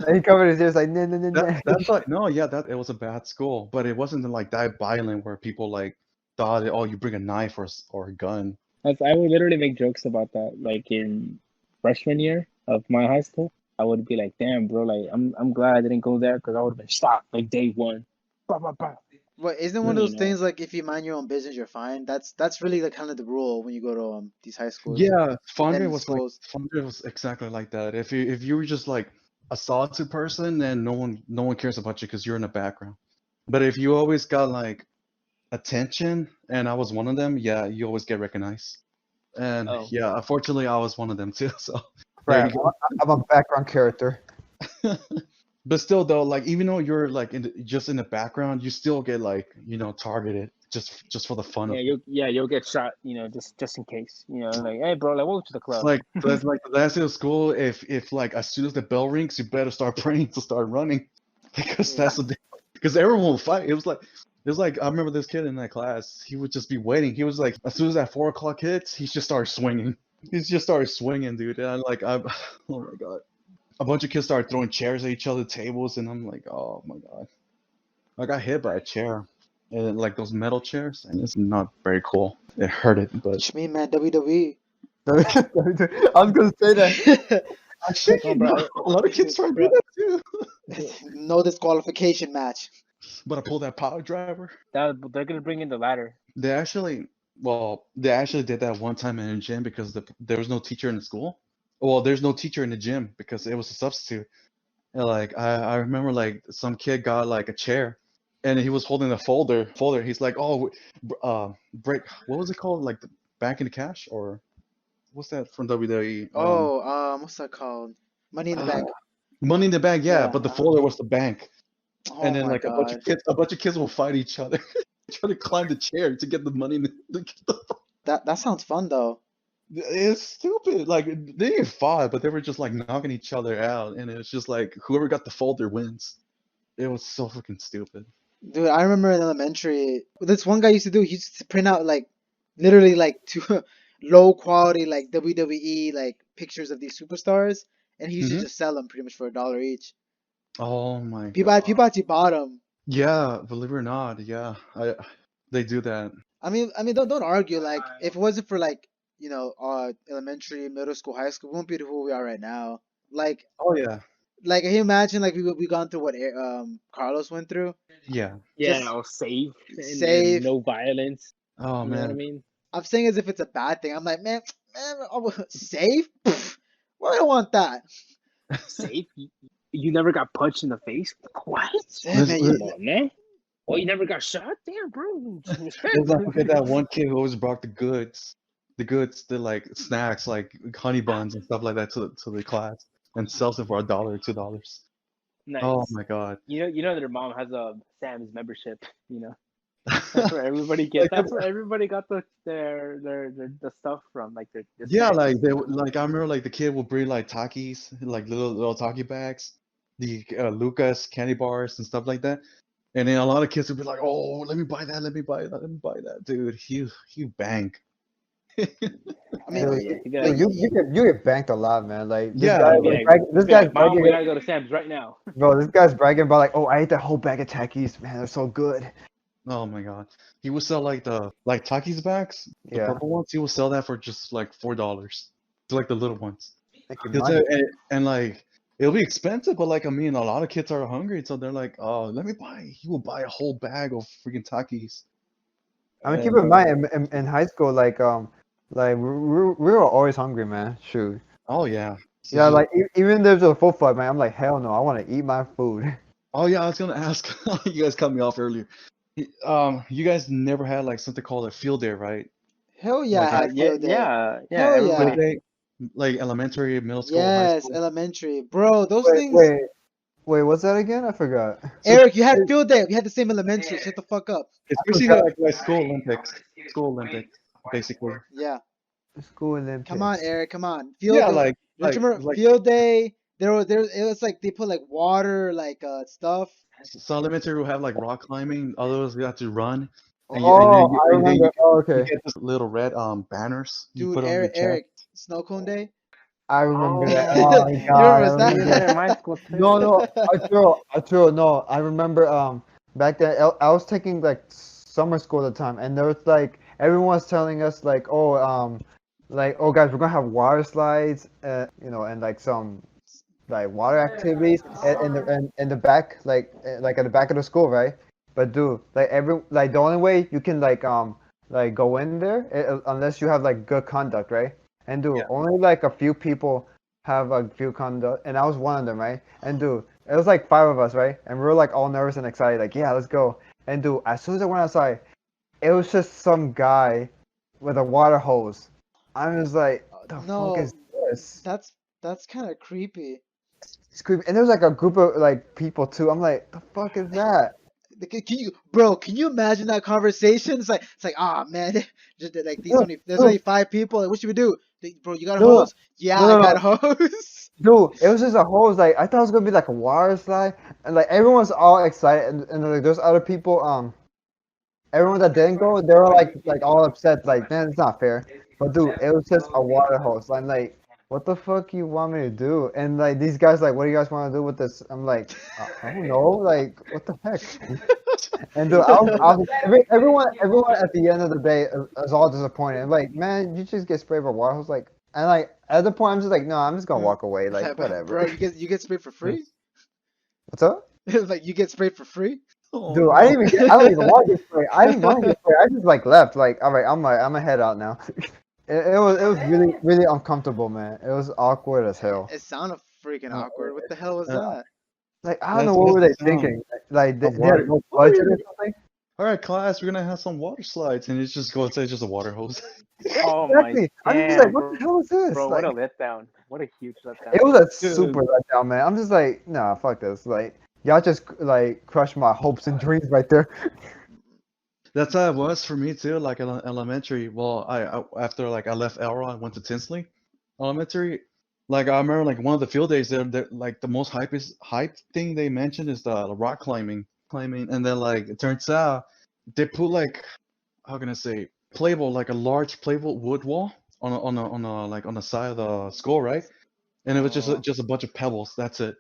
And he covered his ears like, no, no, no, no. That's like no, yeah, that it was a bad school, but it wasn't like that violent where people like thought, oh, you bring a knife or a gun. I would literally make jokes about that, like in freshman year of my high school. I would be like, "Damn, bro, like I'm glad I didn't go there because I would have been shot like day one." bah, bah, bah. Well, isn't one of You those know. things like if you mind your own business, you're fine? That's really like kind of the rule when you go to these high schools Yeah, Fondre and was like schools. Fondre was exactly like that. If you were just like a solitude person, then no one cares about you because you're in the background. But if you always got like attention, and I was one of them, yeah, you always get recognized. And Oh. yeah, unfortunately, I was one of them too. So there Crap, you go. I'm a background character. But still, though, like even though you're like just in the background, you still get like targeted just for the fun of it. You'll get shot. Just in case. Like, hey, bro, like, welcome to the club. Like that's like the last day of school. If like as soon as the bell rings, you better start praying to start running, because that's the because everyone will fight. It was like I remember this kid in that class. He would just be waiting. He was like, as soon as that 4 o'clock hits, he just started swinging. He just started swinging, dude. And I'm like, oh my god. A bunch of kids started throwing chairs at each other, tables, and I'm like, oh my god. I got hit by a chair, and like those metal chairs, and it's not very cool. It hurted, but What you mean, man? WWE. I was gonna say that. actually, Oh, bro. a lot of kids try to do that too. No disqualification match. But I pulled that power driver. They're gonna bring in the ladder. They actually did that one time in a gym because there was no teacher in the school. Well, there's no teacher in the gym because it was a substitute. And like I remember like some kid got like a chair, and he was holding a folder. He's like, oh, break. What was it called? Like the Back in the Cash, or what's that from WWE? What's that called? Money in the Bank. Money in the Bank. Yeah, Yeah, but the folder was the bank. Oh And then my like a god. bunch of kids will fight each other, try to climb the chair to get the money. That sounds fun though. It's stupid. Like they didn't fight, but they were just like knocking each other out, and it was just like whoever got the folder wins. It was so freaking stupid. Dude, I remember in elementary, this one guy used to do, he used to print out like literally like two low quality like WWE like pictures of these superstars, and he used to Mhm. just sell them pretty much for $1 each. Oh my People god. people actually bought them. Yeah, believe it or not, yeah, they do that. I mean, don't argue. Like, if it wasn't for like, elementary, middle school, high school, we wouldn't be who we are right now. Like, Oh yeah, can you imagine like we gone through what Carlos went through? yeah. Yeah, Just or safe. And safe. no violence. Oh You know what I man. mean? I'm saying as if it's a bad thing. I'm like, man, safe? Pfft, well, I don't want that. Safe? You never got punched in the face? What? Damn, man, Come on, man. Oh, you never got shot? Damn, bro. Respect. Let's not forget that one kid who always brought the the like snacks like honey buns and stuff like that to the class and sells it for $1 or $2. Nice. Oh my god. You know that her mom has a Sam's membership. That's where everybody gets. That's where everybody got the stuff from. Like their Yeah, snacks. like like I remember like the kid would bring like Takis, like little Taki bags, the Lucas candy bars and stuff like that. And then a lot of kids would be like, "Oh, let me buy that, let me buy that, let me buy that." Dude, he bang. I mean, Dude, Yeah, you dude, gotta, you get banked a lot, man. Like this Yeah, guy, like- this guy's Mom, we bragging, gotta go to Sam's right now. bro. This guy's bragging about like, oh, I ate that whole bag of Takis, man. They're so good. Oh my god. He would sell like the Takis bags, the Yeah. purple ones. He would sell that for just like $4. To like the little ones. Making 'Cause money. and like it'll be expensive, but like I mean, a lot of kids are hungry, so they're like, "Oh, let me buy." He will buy a whole bag of freaking Takis. I mean, keep And, in mind, in high school, like we were always hungry, man. Shoot. Oh yeah. Yeah, like even there's a full fight, man. I'm like, hell no, I want to eat my food. Oh yeah, I was gonna ask. You guys cut me off earlier. You guys never had like something called a field day, right? hell yeah, I had field day. yeah. Hell Everybody, yeah. Field day, like elementary, middle school, high Yes, school. elementary, bro. Those Wait, things. wait, what's that again? I forgot. Eric, you had field day. We had the same elementary. Shut the fuck up. It's basically like school Olympics. School Olympics, basically. Yeah. School Olympics. Come on, Eric. Come on. Field Yeah, day. like Remember field day? There it was like they put like water, like stuff. some elementary will have like rock climbing. Others you have to run. And Oh, you, I and then remember. Oh, you okay. get this little red banners you Dude, put on your chest. Eric, snow cone day. I remember Oh, that. yeah. Oh my You god. remember I that? remember that. in my school too. No, Arturo, no. I remember back then I was taking like summer school at the time, and there was like everyone was telling us like oh guys, we're gonna have water slides, and like some like water activities in the back like at the back of the school, right? But dude, like the only way you can like go in there unless you have like good conduct, right? And dude, only like a few people have a few conduct, and I was one of them, right? And dude, it was like 5 of us, right? And we were like all nervous and excited, like yeah, let's go. And dude, as soon as I went outside, it was just some guy with a water hose. I was like, the fuck is this? That's kind of creepy. It's creepy. And there was like a group of like people too. I'm like, the fuck is that? Can you imagine that conversation? It's like, ah, man, just like there's only 5 people. Like, what should we do? Bro, you got a hose? Yeah, I got a hose. Dude, it was just a hose. Like I thought it was gonna be like a water slide, and like everyone's all excited, and like there's other people. Everyone that didn't go, they were like all upset. Like, man, it's not fair. But dude, it was just a water hose. I'm like, what the fuck you want me to do? And like these guys like, what do you guys want to do with this? I'm like, I don't know. Like, what the heck? And dude, everyone at the end of the day is all disappointed. I'm like, man, you just get sprayed by water hose. Like, and like at the point, I'm just like, no, I'm just gonna walk away. Like, whatever. Bro, you get sprayed for free? What's up? Like you get sprayed for free? Oh, dude, no. I don't even want to get sprayed. I didn't want to get sprayed. I just like left. Like, all right, I'm gonna head out now. It was really, really uncomfortable, man. It was awkward as hell. It sounded freaking awkward. What the hell was that? Like, I don't know, what were they thinking? Like, they had no budget or something? All right, class, we're gonna have some water slides, and it's just go inside just a water hose. Oh exactly. my! I'm just like, what the hell is this? Bro, like, what a letdown! What a huge letdown! It was a super letdown, man. I'm just like, nah, fuck this. Like, y'all just like crushed my hopes and dreams right there. That's how it was for me too. Like elementary. Well, I after like I left Elra, I went to Tinsley Elementary. Like I remember, like one of the field days there, like the most hype thing they mentioned is the rock climbing, and then like it turns out they put like, how can I say, playable, like a large playable wood wall on the side of the school, right? And it was just a bunch of pebbles. That's it.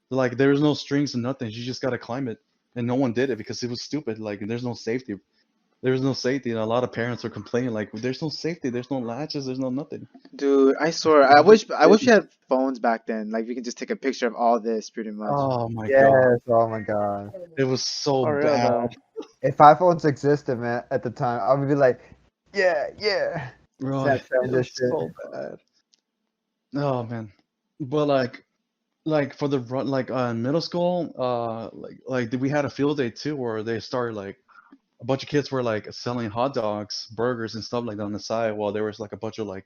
Like there was no strings and nothing. You just gotta climb it, and no one did it because it was stupid. Like there's no safety. There's no safety, and a lot of parents were complaining like, "There's no safety. There's no latches. There's no nothing." Dude, I swear, I wish we had phones back then. Like we could just take a picture of all this, pretty much. Oh my god. Yes. Oh my god. It was so bad. If iPhones existed, man, at the time, I would be like, yeah. Right. It was so bad. Oh man. But like for the run, like in middle school, like we had a field day too where they started like. A bunch of kids were like selling hot dogs, burgers, and stuff like that on the side while there was like a bunch of like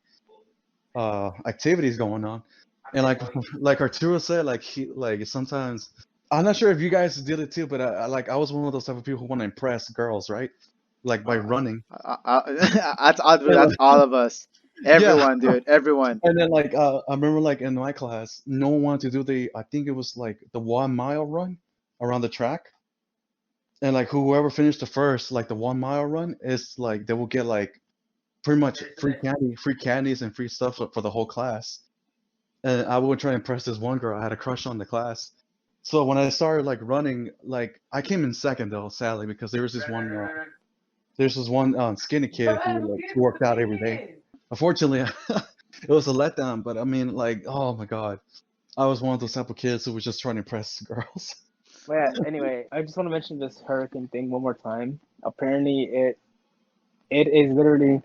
activities going on. And like Arturo said, like sometimes I'm not sure if you guys did it too, but I was one of those type of people who want to impress girls, right? Like by running. That's all of us. Everyone, dude. Everyone. And then like I remember like in my class, no one wanted to do I think it was like the 1 mile run around the track. And like whoever finished the first, like the 1 mile run, is like they will get like pretty much free candies and free stuff for the whole class. And I would try to impress this one girl. I had a crush on the class. So when I started like running, like I came in second though, sadly, because there was this one skinny kid who worked out every day. Unfortunately, it was a letdown. But I mean, like, oh my god, I was one of those type of kids who was just trying to impress girls. Well, yeah, anyway, I just want to mention this hurricane thing one more time. Apparently, it is literally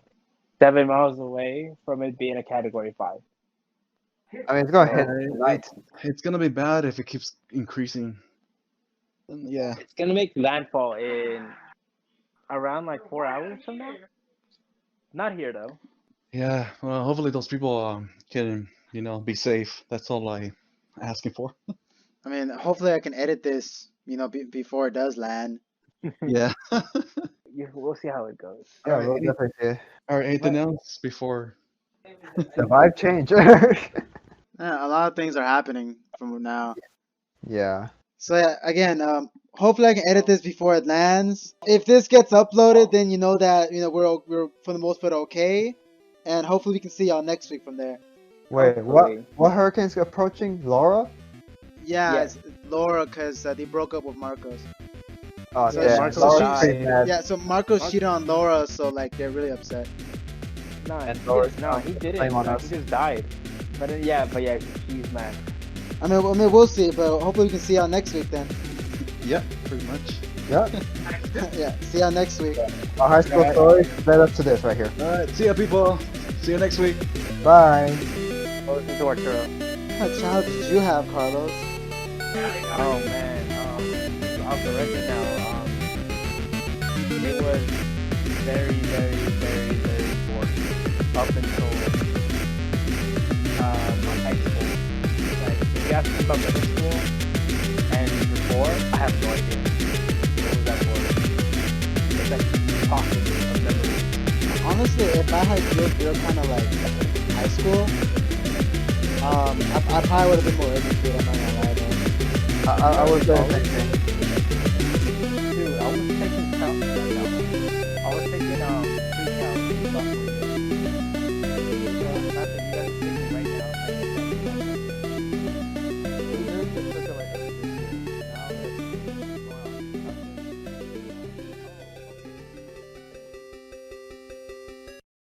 7 miles away from it being a Category 5. I mean, it's gonna hit tonight. It's gonna be bad if it keeps increasing. Yeah. It's gonna make landfall in around like 4 hours from now. Not here though. Yeah. Well, hopefully those people can be safe. That's all I'm asking for. I mean, hopefully I can edit this, before it does land. Yeah. We'll see how it goes. Yeah, we'll definitely see. All right, anything else before? The vibe change. A lot of things are happening from now. Yeah. So yeah, again, hopefully I can edit this before it lands. If this gets uploaded, then you know that we're for the most part okay, and hopefully we can see y'all next week from there. Wait, what hurricane's approaching? Laura? Yeah, yes. Laura, because they broke up with Marcos. Oh, so yeah. Yeah, so Marcos cheated on Laura, so like they're really upset. No, he didn't. He just died. But yeah, she's mad. I mean, we'll see, but hopefully we can see y'all next week then. Yep, pretty much. Yeah. Yeah. See y'all next week. Our high school stories led up to this right here. All right, see ya, people. See you next week. Bye. Listen to Arturo. What child did you have, Carlos? Oh man, off the record now. It was very, very, very, very boring up until my high school. Like, if you ask me about middle school and before, I have no idea. What was that for? It's like pockets of memories. Honestly, if I had your kind of like high school, I probably would have been more educated. I'm not gonna lie, though. I was the same thing.